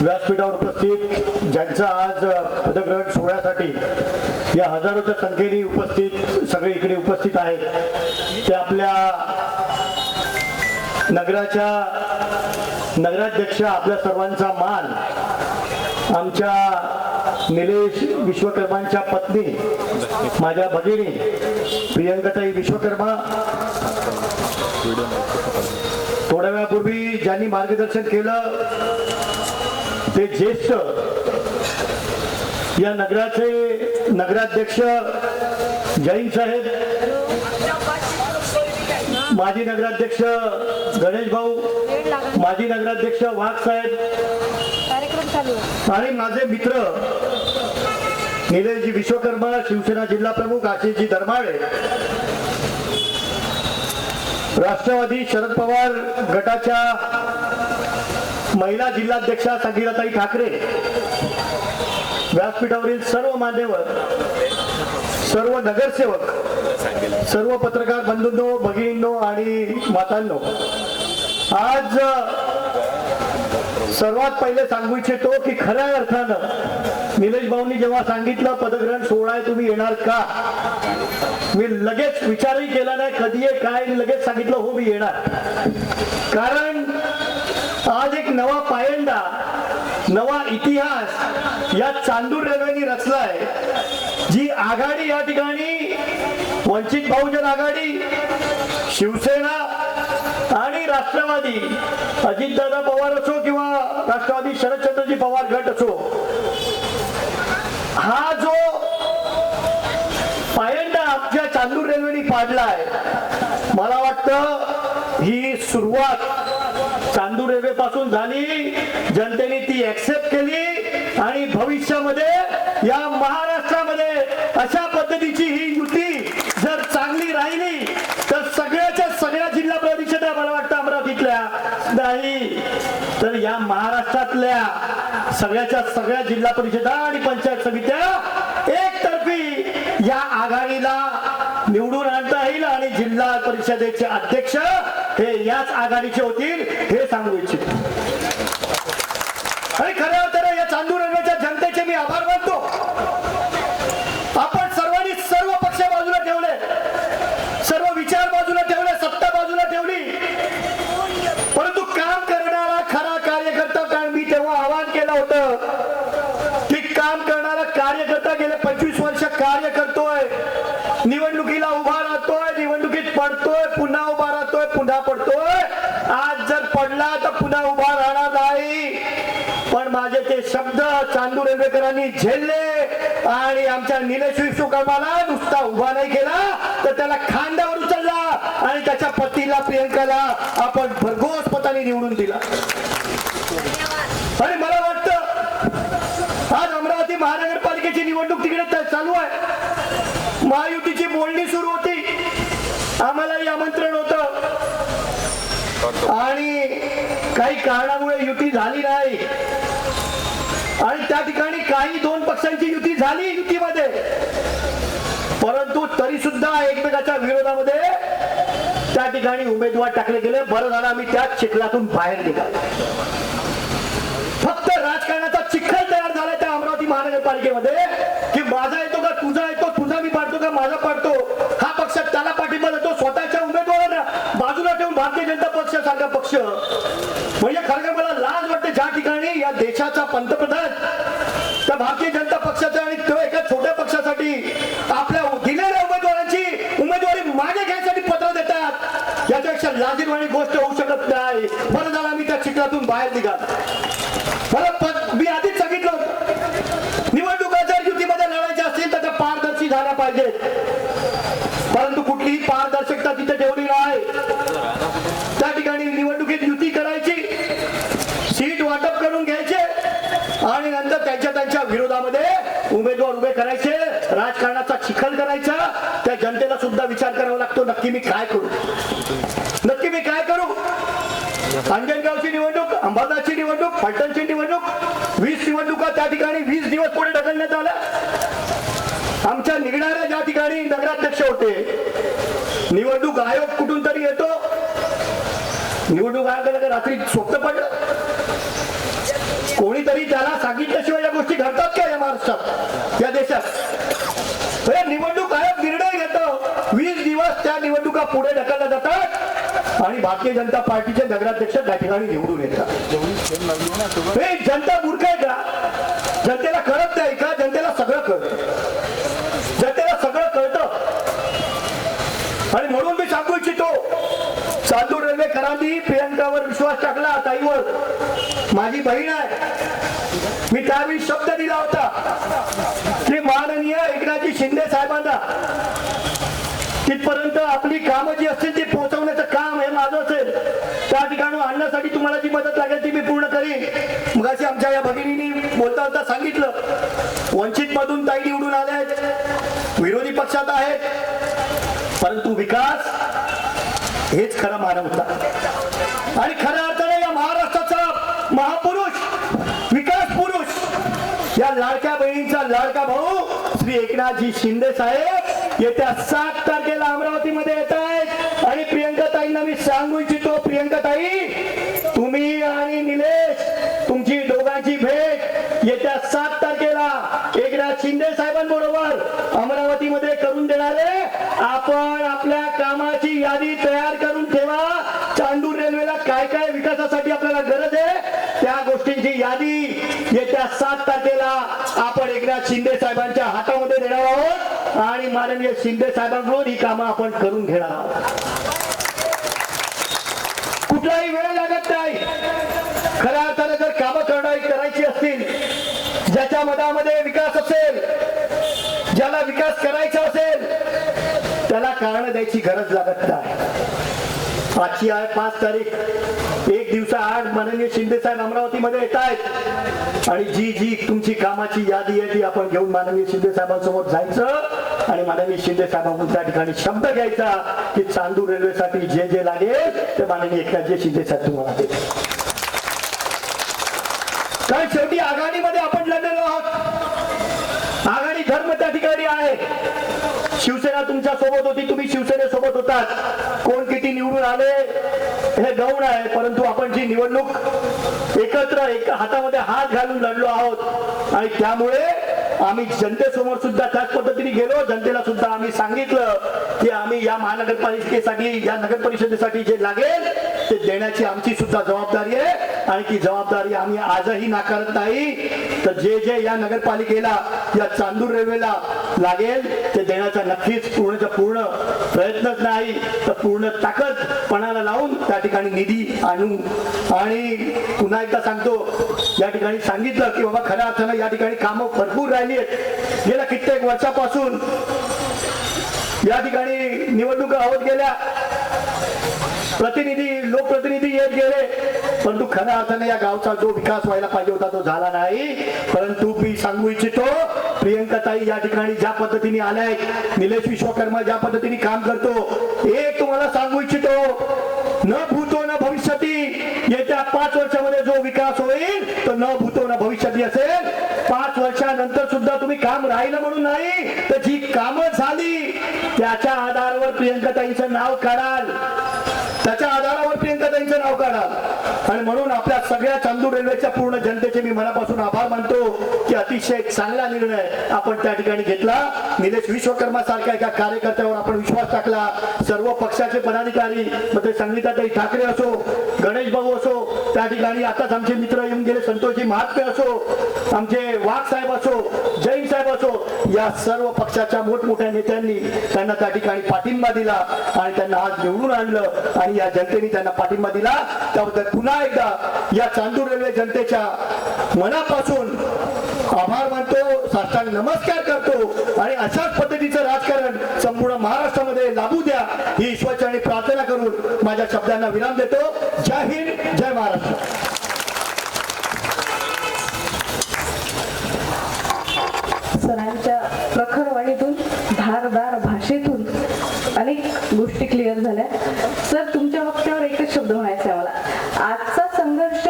व्यासपीठावर उपस्थित ज्यांचा आज पदग्रहण सोहळ्यासाठी या हजारोच्या संख्येने सगळे इकडे उपस्थित आहेत, ते आपल्या नगराध्यक्ष आपल्या सर्वांचा मान, आमच्या निलेश विश्वकर्मांच्या पत्नी, माझ्या भगिनी प्रियंकाताई विश्वकर्मा, थोड्या वेळापूर्वी ज्यांनी मार्गदर्शन केलं ते ज्येष्ठ या नगराचे नगराध्यक्ष जैन साहेब, माजी नगराध्यक्ष गणेश भाऊ, माजी नगराध्यक्ष वाघ साहेब आणि माझे मित्र निलेशजी विश्वकर्मा, शिवसेना जिल्हा प्रमुख आशिषजी दरमाळे, राष्ट्रवादी शरद पवार गटाच्या महिला जिल्हाध्यक्षा संगीताताई ठाकरे, व्यासपीठावरील सर्व मान्यवर, सर्व नगरसेवक, सर्व पत्रकार बंधूंनो, भगिनींनो आणि मातांनो, आज सर्वात पहिले सांगू इच्छितो की खऱ्या अर्थानं निलेश भाऊंनी जेव्हा सांगितलं पदग्रहण सोहळा आहे तुम्ही येणार का, मी लगेच विचारही केला नाही कधी आहे काय, लगेच सांगितलं हो मी येणार. कारण आज एक नवा पायंडा नवा इतिहास या चांदूर रेल्वेने रचलाय. जी आघाडी या ठिकाणी वंचित बहुजन आघाडी, शिवसेना आणि राष्ट्रवादी अजितदादा पवार असो किंवा राष्ट्रवादी शरदचंद्रजी पवार गट असो, हा जो पायंडा आमच्या चांदूर रेल्वेने पाडलाय, मला वाटतं ही सुरुवात चांदूर रेल्वे पासून झाली. जनतेने ती ऍक्सेप्ट केली आणि भविष्यामध्ये या महाराष्ट्रामध्ये अशा पद्धतीची ही युती जर चांगली राहिली तर सगळ्याच्या सगळ्या जिल्हा परिषदा, मला वाटतं अमरावतीतल्या नाही तर या महाराष्ट्रातल्या सगळ्याच्या सगळ्या जिल्हा परिषदा आणि पंचायत समित्या एकतर्फी या आघाडीला निवडून आणता येईल आणि जिल्हा परिषदेचे अध्यक्ष हे याच आघाडीचे होतील हे सांगू इच्छितो. आणि खऱ्या अर्थाने या चांदूर रेल्वेच्या जनतेचे मी आभार मानतो. आपण सर्वांनी सर्व पक्ष बाजूला ठेवले, सर्व विचार बाजूला ठेवले, सत्ता बाजूला ठेवली, परंतु काम करणारा खरा कार्यकर्ता, कारण मी तेव्हा आवाहन केलं होतं की काम करणारा कार्यकर्ता गेले 25 वर्ष कार्य करतोय, निवडणुकीला उभा राहतोय, निवडणुकीत पडतोय, पुन्हा उभा राहतोय, पुन्हा पडतोय. आज जर पडला तर पुन्हा उभा राहणार नाही. पण माझे ते शब्द चांदूर रेल्वेकरांनी झेलले आणि आमच्या निलेश विश्वकर्माला नुसता उभा नाही केला तर त्याला खांद्यावर उचलला आणि त्याच्या पतीला प्रियंकाला आपण भरघोस मताने निवडून दिला. आणि मला वाटतं आज अमरावती महानगरपालिकेची निवडणूक तिकडे चालू आहे. महायुतीची बोलणी सुरू होती, आम्हालाही आमंत्रण होतं आणि काही कारणामुळे युती झाली नाही आणि त्या ठिकाणी काही 2 पक्षांची युती झाली युतीमध्ये, परंतु तरी सुद्धा एकमेकाच्या विरोधामध्ये त्या ठिकाणी उमेदवार टाकले गेले. बरं झालं आम्ही त्याच चिखलातून बाहेर निघालो. फक्त राजकारणाचा चिखल तयार झालाय त्या अमरावती महानगरपालिकेमध्ये की माझा येतो का तुझा येतो, तुझा मी पाडतो का माझा पाडतो, हा पक्ष त्याला पाठिंबा देतो, स्वतःच्या उमेदवारांना बाजूला ठेवून भारतीय जनता पक्षासारखा पक्ष. म्हणजे खरं मला लाज वाटते ज्या ठिकाणी या देशाचा पंतप्रधान त्या भारतीय जनता पक्षाचा आणि तो एका छोट्या पक्षासाठी आपल्या दिलेल्या उमेदवारांची उमेदवारी मागे घ्यायसाठी पत्र देतात. याच्यापेक्षा लाजिरवाणी गोष्ट होऊ शकत नाही. बरं झालं आम्ही त्या चिखलातून बाहेर निघालो. मी आधीच सांगितलं होतं निवडणुका जर युतीमध्ये लढायच्या असतील तर त्या पारदर्शी झाल्या पाहिजेत, परंतु कुठलीही पारदर्शकता तिथे ठेवली नाही. त्या ठिकाणी निवडणुकीत युती करायची, सीट वाटप करून घ्यायचे आणि नंतर त्यांच्या विरोधामध्ये उमेदवार उभे करायचे, राजकारणाचा चिखल करायचा. त्या जनतेला सुद्धा विचार करावा लागतो नक्की मी काय करू, नक्की मी काय करू. अंजनगावची निवडणूक, अंबादासची निवडणूक, फलटणची निवडणूक, 20 निवडणुका त्या ठिकाणी 20 दिवस पुढे ढकलण्यात आल्या. आमच्या निघणाऱ्या ज्या ठिकाणी नगराध्यक्ष होते, निवडणूक आयोग कुठून तरी येतो, निवडणूक आयोगाला रात्री स्वप्न पडलं, कोणीतरी त्याला सांगितल्याशिवाय या गोष्टी घडतात का या महाराष्ट्रात, या देशात? निवडणूक आयोग निर्णय घेतो, 20 दिवस त्या निवडणुका पुढे ढकलल्या जातात आणि भारतीय जनता पार्टीचे नगराध्यक्ष त्या ठिकाणी निवडून येतात. जनता मूर्ख आहे का? जनतेला कळत नाही का? जनतेला सगळं कळतं, जनतेला सगळं कळतं. आणि म्हणून मी सांगू इच्छितो चांदूर रेल्वेकरांनी प्रियंकावर विश्वास टाकला, ताईवर. माझी बहीण आहे, मी त्यावेळी शब्द दिला होता की माननीय एकनाथजी शिंदे साहेबांना तिथपर्यंत आपली कामं जी असतील ती पोहोचवण्याचं काम हे माझं असेल. त्या ठिकाणी आणण्यासाठी तुम्हाला जी मदत लागेल ती मी पूर्ण करीन. मग अशी आमच्या या भगिनींनी बोलता बोलता सांगितलं, वंचित मधून ताई निवडून आल्या आहेत, विरोधी पक्षात आहेत, परंतु विकास हेच खरं मानवता आणि खऱ्या अर्थाने या महाराष्ट्राचा महापुरुष, विकास पुरुष, या लाडक्या बहिणींचा लाडका भाऊ श्री एकनाथजी शिंदे साहेब येत्या 7 तारखेला अमरावतीमध्ये येत आहेत. आणि प्रियंका ताईंना मी सांगू इच्छितो, प्रियंका ताई, तुम्ही आणि निलेश, तुमची दोघांची भेट येत्या 7 तारखेला एकनाथ शिंदे साहेबांबरोबर अमरावतीमध्ये करून देणारे. आपण आपल्या कामाची यादी तयार करून ठेवा. चांदूर रेल्वेला काय काय विकास विकासासाठी आपल्याला गरज आहे त्या गोष्टींची यादी येत्या 7 तारखेला आपण एकनाथ शिंदे साहेबांच्या हातामध्ये देणार आहोत आणि माननीय शिंदे साहेबांकडून ही कामं आपण करून घेणार आहोत. कुठलाही वेळ लागत नाही. खऱ्या अर्थाने जर कामं करायची असतील, ज्याच्या मनामध्ये विकास असेल, ज्याला विकास करायचा असेल, त्याला कारण द्यायची गरज लागत नाही. आजची आहे 5 तारीख, एक दिवसाआड माननीय शिंदे साहेब अमरावतीमध्ये येत आहेत आणि जी तुमची कामाची यादी आहे ती आपण घेऊन माननीय शिंदे साहेबांसमोर जायचं आणि माननीय शिंदे साहेबांकडून त्या ठिकाणी शब्द घ्यायचा की चांदूर रेल्वेसाठी जे लागेल ते माननीय एकनाथजी शिंदे साहेब तुम्हाला देतील. कारण शेवटी आघाडीमध्ये आपण लढलेलो आहोत. आघाडी धर्म त्या ठिकाणी आहे. शिवसेना तुमच्या सोबत होती, तुम्ही शिवसेनेसोबत होतात. कोण किती निवडून आले हे गौण आहे, परंतु आपण जी निवडणूक एकत्र एक हातामध्ये हात घालून लढलो आहोत आणि त्यामुळे आम्ही जनतेसमोर सुद्धा त्याच पद्धतीने गेलो. जनतेला सुद्धा आम्ही सांगितलं की आम्ही या महानगरपालिकेसाठी, या नगर परिषदेसाठी जे लागेल ते देण्याची आमची सुद्धा जबाबदारी आहे आणि ती जबाबदारी आम्ही आजही नाकारत नाही. तर जे या नगरपालिकेला, या चांदूर रेल्वेला लागेल ते देण्याचा नक्कीच पूर्णच्या पूर्ण प्रयत्नच नाही तर पूर्ण ताकद पणाला लावून त्या ठिकाणी निधी आणू. आणि पुन्हा एकदा सांगतो, या ठिकाणी सांगितलं की बाबा खऱ्या अर्थानं या ठिकाणी कामं भरपूर राहिली आहेत. गेल्या कित्येक वर्षापासून या ठिकाणी निवडणुका होत गेल्या, लोकप्रतिनिधी येत गेले, परंतु खऱ्या अर्थाने या गावचा जो विकास व्हायला पाहिजे होता तो झाला नाही. परंतु मी सांगू इच्छितो, प्रियंकाताई या ठिकाणी ज्या पद्धतीने आल्या, निलेश विश्वकर्मा ज्या पद्धतीने काम करतो, एक तुम्हाला सांगू इच्छितो, न भूतो न भविष्यती, येत्या 5 वर्षामध्ये जो विकास होईल तो न भूतो न भविष्यती असेल. 5 वर्षानंतर सुद्धा तुम्ही काम राहिलं म्हणून नाही, तर जी कामं झाली त्याच्या आधारावर प्रियंकाताईंचं नाव काढाल, त्याच्या आधारावर प्रियंकाताईंचं नाव काढाल. आणि म्हणून आपल्या सगळ्या चांदूर रेल्वेच्या पूर्ण जनतेचे मी मनापासून आभार मानतो की अतिशय चांगला निर्णय आपण त्या ठिकाणी घेतला. निलेश विश्वकर्मा सारख्या एका कार्यकर्त्यावर आपण विश्वास टाकला. सर्व पक्षाचे पदाधिकारी, मध्ये संगीताताई ठाकरे असो, गणेश भाऊ असो, त्या ठिकाणी आताच आमचे मित्र येऊन गेले संतोषजी महात्मे असो, आमचे वाघ साहेब असो, जैन साहेब असो, या सर्व पक्षाच्या मोठमोठ्या नेत्यांनी त्यांना त्या ठिकाणी पाठिंबा दिला आणि त्यांना आज निवडून आणलं आणि या जनतेने त्यांना पाठिंबा दिला. त्याबद्दल पुन्हा एकदा या चांदूर रेल्वे जनतेच्या मनापासून आभार मानतो, साष्टांग नमस्कार करतो आणि अशाच पद्धतीचं राजकारण संपूर्ण महाराष्ट्रामध्ये लाभू द्या ही ईश्वरचरणी प्रार्थना करून माझ्या शब्दांना विराम देतो. जय हिंद, जय महाराष्ट्र. सरांच्या प्रखर वाणीतून, धारदार भाषेतून अनेक गोष्टी क्लिअर झाल्या. सर, तुमच्या वक्त्यावर एकच शब्द म्हणायचा आहे मला. आजचा संघर्ष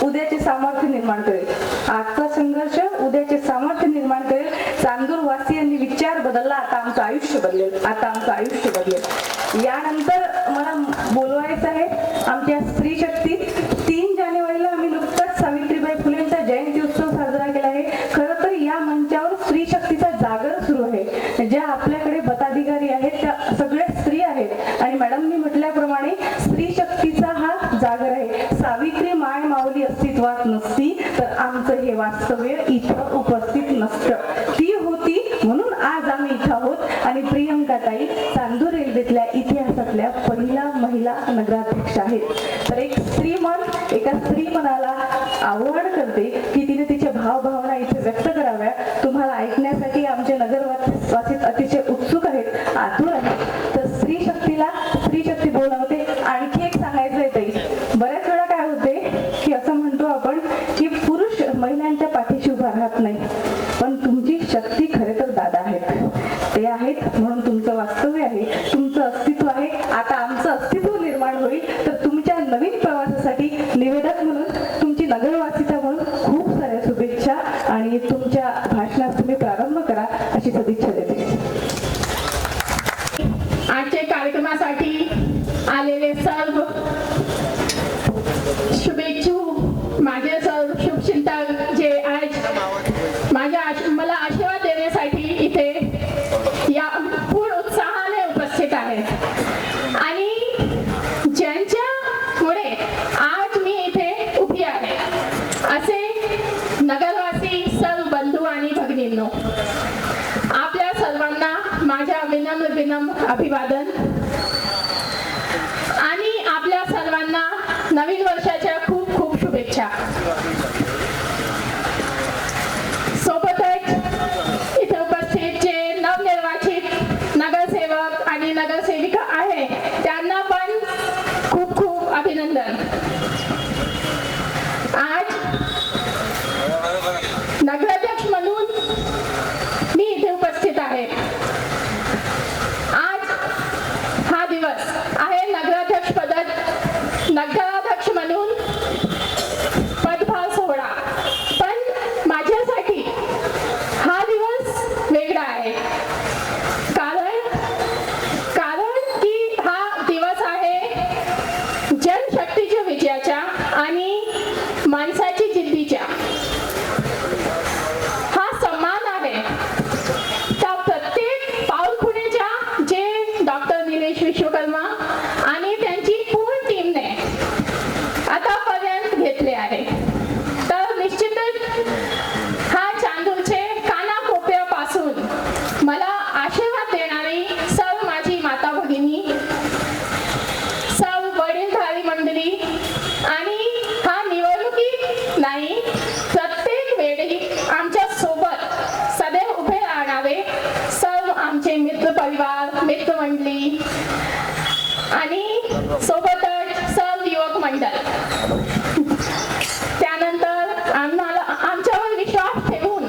उद्याचे सामर्थ्य निर्माण करेल. आजचा संघर्ष उद्याचे सामर्थ्य निर्माण करेल. चांदूर वासियांनी विचार बदलला, आता आमचं आयुष्य बदलेल, आता आमचं आयुष्य बदलेल. यानंतर मला बोलवायचं आहे आमच्या स्त्री शक्ती. 3 जानेवारीला आम्ही नुकताच सावित्रीबाई फुलेंचा जयंती उत्सव साजरा केला आहे. खरं तर या मंचावर स्त्री शक्तीचा जागर सुरू आहे. ज्या आपल्याकडे मताधिकारी आहेत त्या सगळ्या स्त्री आहेत आणि मॅडमनी म्हटल्याप्रमाणे स्त्री शक्तीचा हा जागर आहे. सावित्री माय माऊली अस्तित्वात नसती तर आमचं हे वास्तव्य इथं उपस्थित नसतं. ती होती म्हणून आज आम्ही इथं आहोत. आणि प्रियंकाताई चांदूर रेल्वेतल्या इतिहासातल्या पहिला महिला नगराध्यक्ष आहेत. तर एक स्त्री मन एका स्त्री मनाला आव्हान करते की तिने तिचे भावभावना इथे व्यक्त कराव्या. तुम्हाला ऐकण्यासाठी आमचे नगरवासित अतिशय उत्सुक आहेत, आतुर आहेत. तर स्त्री शक्ती बोलावते. आणखी एक सांगायचं आहे ताई, बऱ्याच वेळा काय होते की असं म्हणतो आपण की पुरुष महिलांच्या पाठीशी उभा राहत नाही, पण तुमची शक्ती खरे तर दादा आहेत. ते आहेत म्हणून तुमचं वास्तव्य आहे, तुमचं अस्तित्व आहे. आता आमचं अस्तित्व निर्माण होईल. तर तुमच्या नवीन प्रवासासाठी निवेदक म्हणून, तुमची नगरवासिता म्हणून खूप साऱ्या शुभेच्छा आणि तुमच्या भाषणात तुम्ही प्रारंभ करा अशी सदिच्छा देते. आजच्या कार्यक्रमासाठी आलेले सर्व शुभेच्छुक, माझे सर्व शुभचिंतक जे आज मला आशीर्वाद देण्यासाठी इथे या पूर्ण उत्साहाने उपस्थित आहेत आणि ज्यांच्यामुळे आज मी अभिवादन आणि आपल्या सर्वांना नवीन वर्षाच्या खूप खूप शुभेच्छा. सोबतच इथे उपस्थित जे नवनिर्वाचित नगरसेवक आणि नगरसेविका आहे त्यांना पण खूप खूप अभिनंदन. आज नगराध्यक्ष म्हणून मी इथे उपस्थित आहे. आज हा दिवस आहे नगराध्यक्ष म्हणून पदभार सोहळा. पण माझ्यासाठी हा दिवस वेगळा आहे. कारण की हा दिवस आहे जनशक्तीच्या विजयाच्या आणि माणसाची जिद्दीच्या. हा सन्मान आहे त्या प्रत्येक पाऊलखुणेच्या जे डॉक्टर निलेश विश्वकर्मा आणि त्यांची पूर्ण टीमने आतापर्यंत घेतले आहे. तर निश्चितच हा चांदूरचे कानाकोपऱ्यापासून मला आशीर्वाद देणारी सर्व माझी माता भगिनी, सर्व वडीलधारी मंडळी आणि हा निवडणुकीत नाही प्रत्येक वेळी आमच्या सोबत सदैव उभे राहणारे सर्व आमचे मित्र परिवार, मित्रमंडळी आणि सोबतच सर्व युवक मंडळ. त्यानंतर आमच्यावर विश्वास ठेवून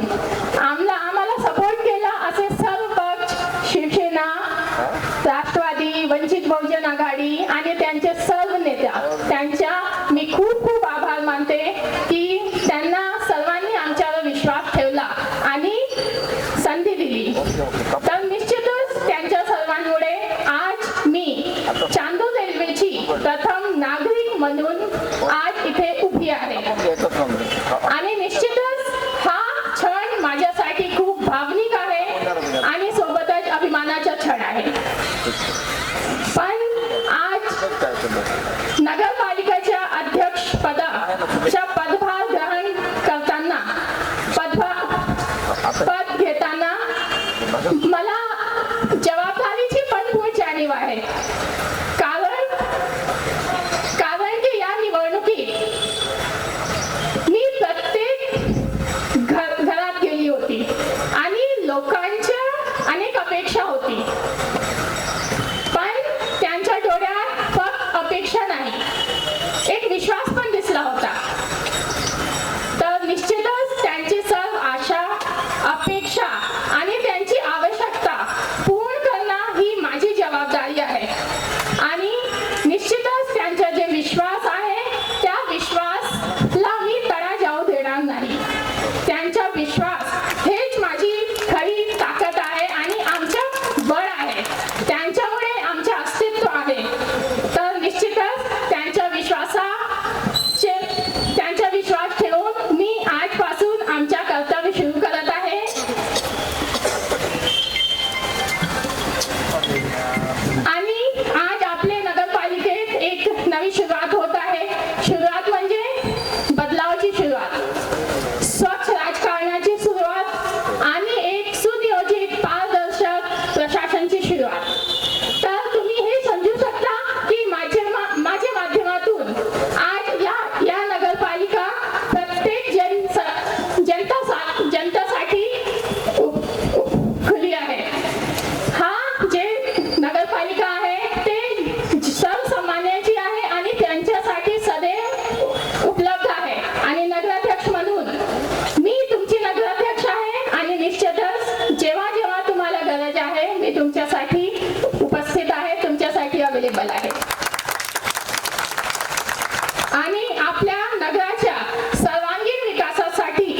आम्हाला सपोर्ट केला असे सर्व पक्ष, शिवसेना, राष्ट्रवादी, वंचित बहुजन आघाडी आणि त्यांचे सर्व नेत्या, त्यांच्या मी खूप खूप आभार मानते की त्यांना सर्वांनी आमच्यावर विश्वास ठेवला आणि संधी दिली. तर निश्चितच त्यांच्या सर्वांमुळे आज मी चांदूर रेल्वेची प्रथम नागरिक म्हणून आज इथे उभी आहे. आणि निश्चितच हा क्षण माझ्यासाठी खूप भावनिक आहे आणि सोबतच अभिमानाचा क्षण आहे. पण आज नगरपालिकेच्या अध्यक्ष पदाचा पदभार ग्रहण करताना पद घेताना मला जबाबदारीची पण खूप जाणीव आहे. कारण की या निवडणुकीत मी प्रत्येक घरात गेली होती आणि लोकांच्या अनेक अपेक्षा होती. पण त्यांच्या डोळ्यात फक्त अपेक्षा नाही, एक विश्वास पण दिसला होता. तर निश्चितच त्यांची सर्व आशा, अपेक्षा आणि त्यांची आवश्यकता पूर्ण करणं ही माझी जबाबदारी आहे. आणि निश्चितच त्यांचा जे विश्वास आहे त्या विश्वासला मी तडा जाऊ देणार नाही. त्यांचा विश्वास हेच माझी खरी ताकद आहे आणि आमचं बळ आहे. त्यांच्यामुळे आमचे अस्तित्व आहे. तर निश्चितच त्यांचा विश्वास ठेवून मी आजपासून आमच्या कर्तव्य सुरू करत आहे. आणि आज आपले नगरपालिकेत एक नवी सुरुवात होत आहे. सुरुवात म्हणजे बदलावाची सुरुवात, स्वच्छ राजकारणाची सुरुवात आणि एक सुनियोजित पारदर्शक प्रशासनाची सुरुवात. तर तुम्ही हे समजू शकता की माझ्या माध्यमातून आज या नगरपालिका प्रत्येक जनतासाठी खुली आहे. हा जे नगरपालिका आहे ते सर्वसामान्यांची आहे आणि त्यांच्यासाठी सदैव उपलब्ध आहे. आणि नगराध्यक्ष म्हणून मी तुमची नगराध्यक्ष आहे आणि निश्चितच जेव्हा जेव्हा तुम्हाला गरज आहे मी तुमच्यासाठी उपस्थित आहे, तुमच्यासाठी अवेलेबल आहे. आणि आपल्या नगराच्या सर्वांगीण विकासासाठी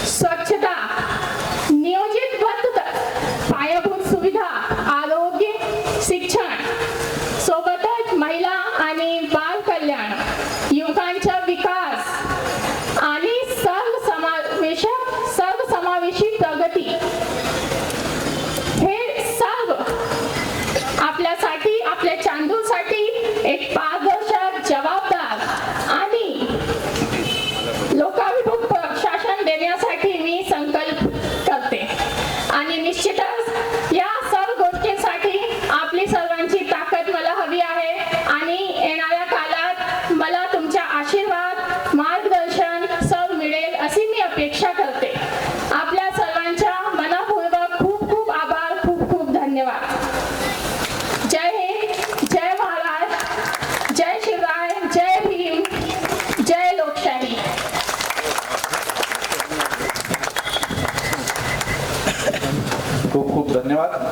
स्वच्छता, नियोजितबद्ध पायाभूत सुविधा, आरोग्य, शिक्षण, सोबतच महिला आणि बाल कल्याण, युवकांचा विकास आणि सर्वसमावेशी प्रगती हे सर्व आपल्यासाठी आपल्या चांदूर सर्वांची ताकद मला हवी आहे आणि येणाऱ्या काळात मला तुमचा आशीर्वाद मार्गदर्शन सब मिळेल अशी मी अपेक्षा करते. आपल्या सर्वांच्या मनपूर्वक खूप खूप आभार, खूप खूप धन्यवाद. जय हिंद, जय महाराष्ट्र, जय शिवराय, जय भीम, जय लोकशाही. खूप खूप धन्यवाद.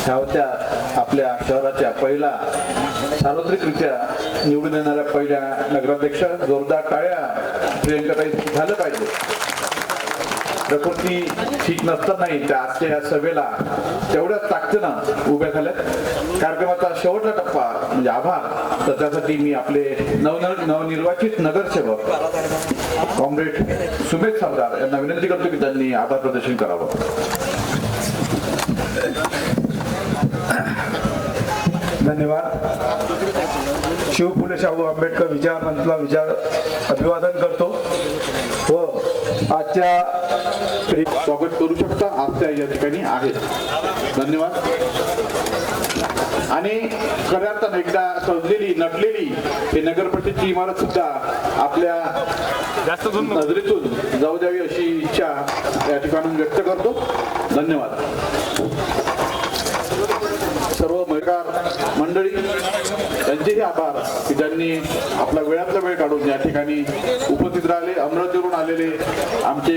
ह्या होत्या आपल्या शहराच्या पहिला सार्वत्रिकरित्या निवडून येणाऱ्या पहिल्या नगराध्यक्ष. जोरदार टाळ्या प्रियंकाताई झालं पाहिजे. प्रकृती ठीक नसतानाही त्या आजच्या या सभेला तेवढ्याच ताकदीनं उभ्या झाल्यात. कार्यक्रमाचा शेवटचा टप्पा म्हणजे आभार. तर त्यासाठी मी आपले नवनिर्वाचित नगरसेवक कॉम्रेड सुमेध सरदार यांना विनंती करतो की त्यांनी आभार प्रदर्शन करावं. धन्यवाद. शिव फुले शाहू आंबेडकर विचार मंचला अभिवादन करतो व आजच्या स्वागत करू शकता. आजच्या या ठिकाणी आहेत. धन्यवाद. आणि खऱ्या अर्थानं एकदा सजलेली नटलेली ही नगर परिषदेची इमारत सुद्धा आपल्या नजरेतून जाऊ द्यावी अशी इच्छा या ठिकाणून व्यक्त करतो. धन्यवाद. सर्व महिला मंडळी यांचेही आभार की ज्यांनी आपला वेळातला वेळ काढून या ठिकाणी उपस्थित राहिले. अमरावतीवरून आलेले आमचे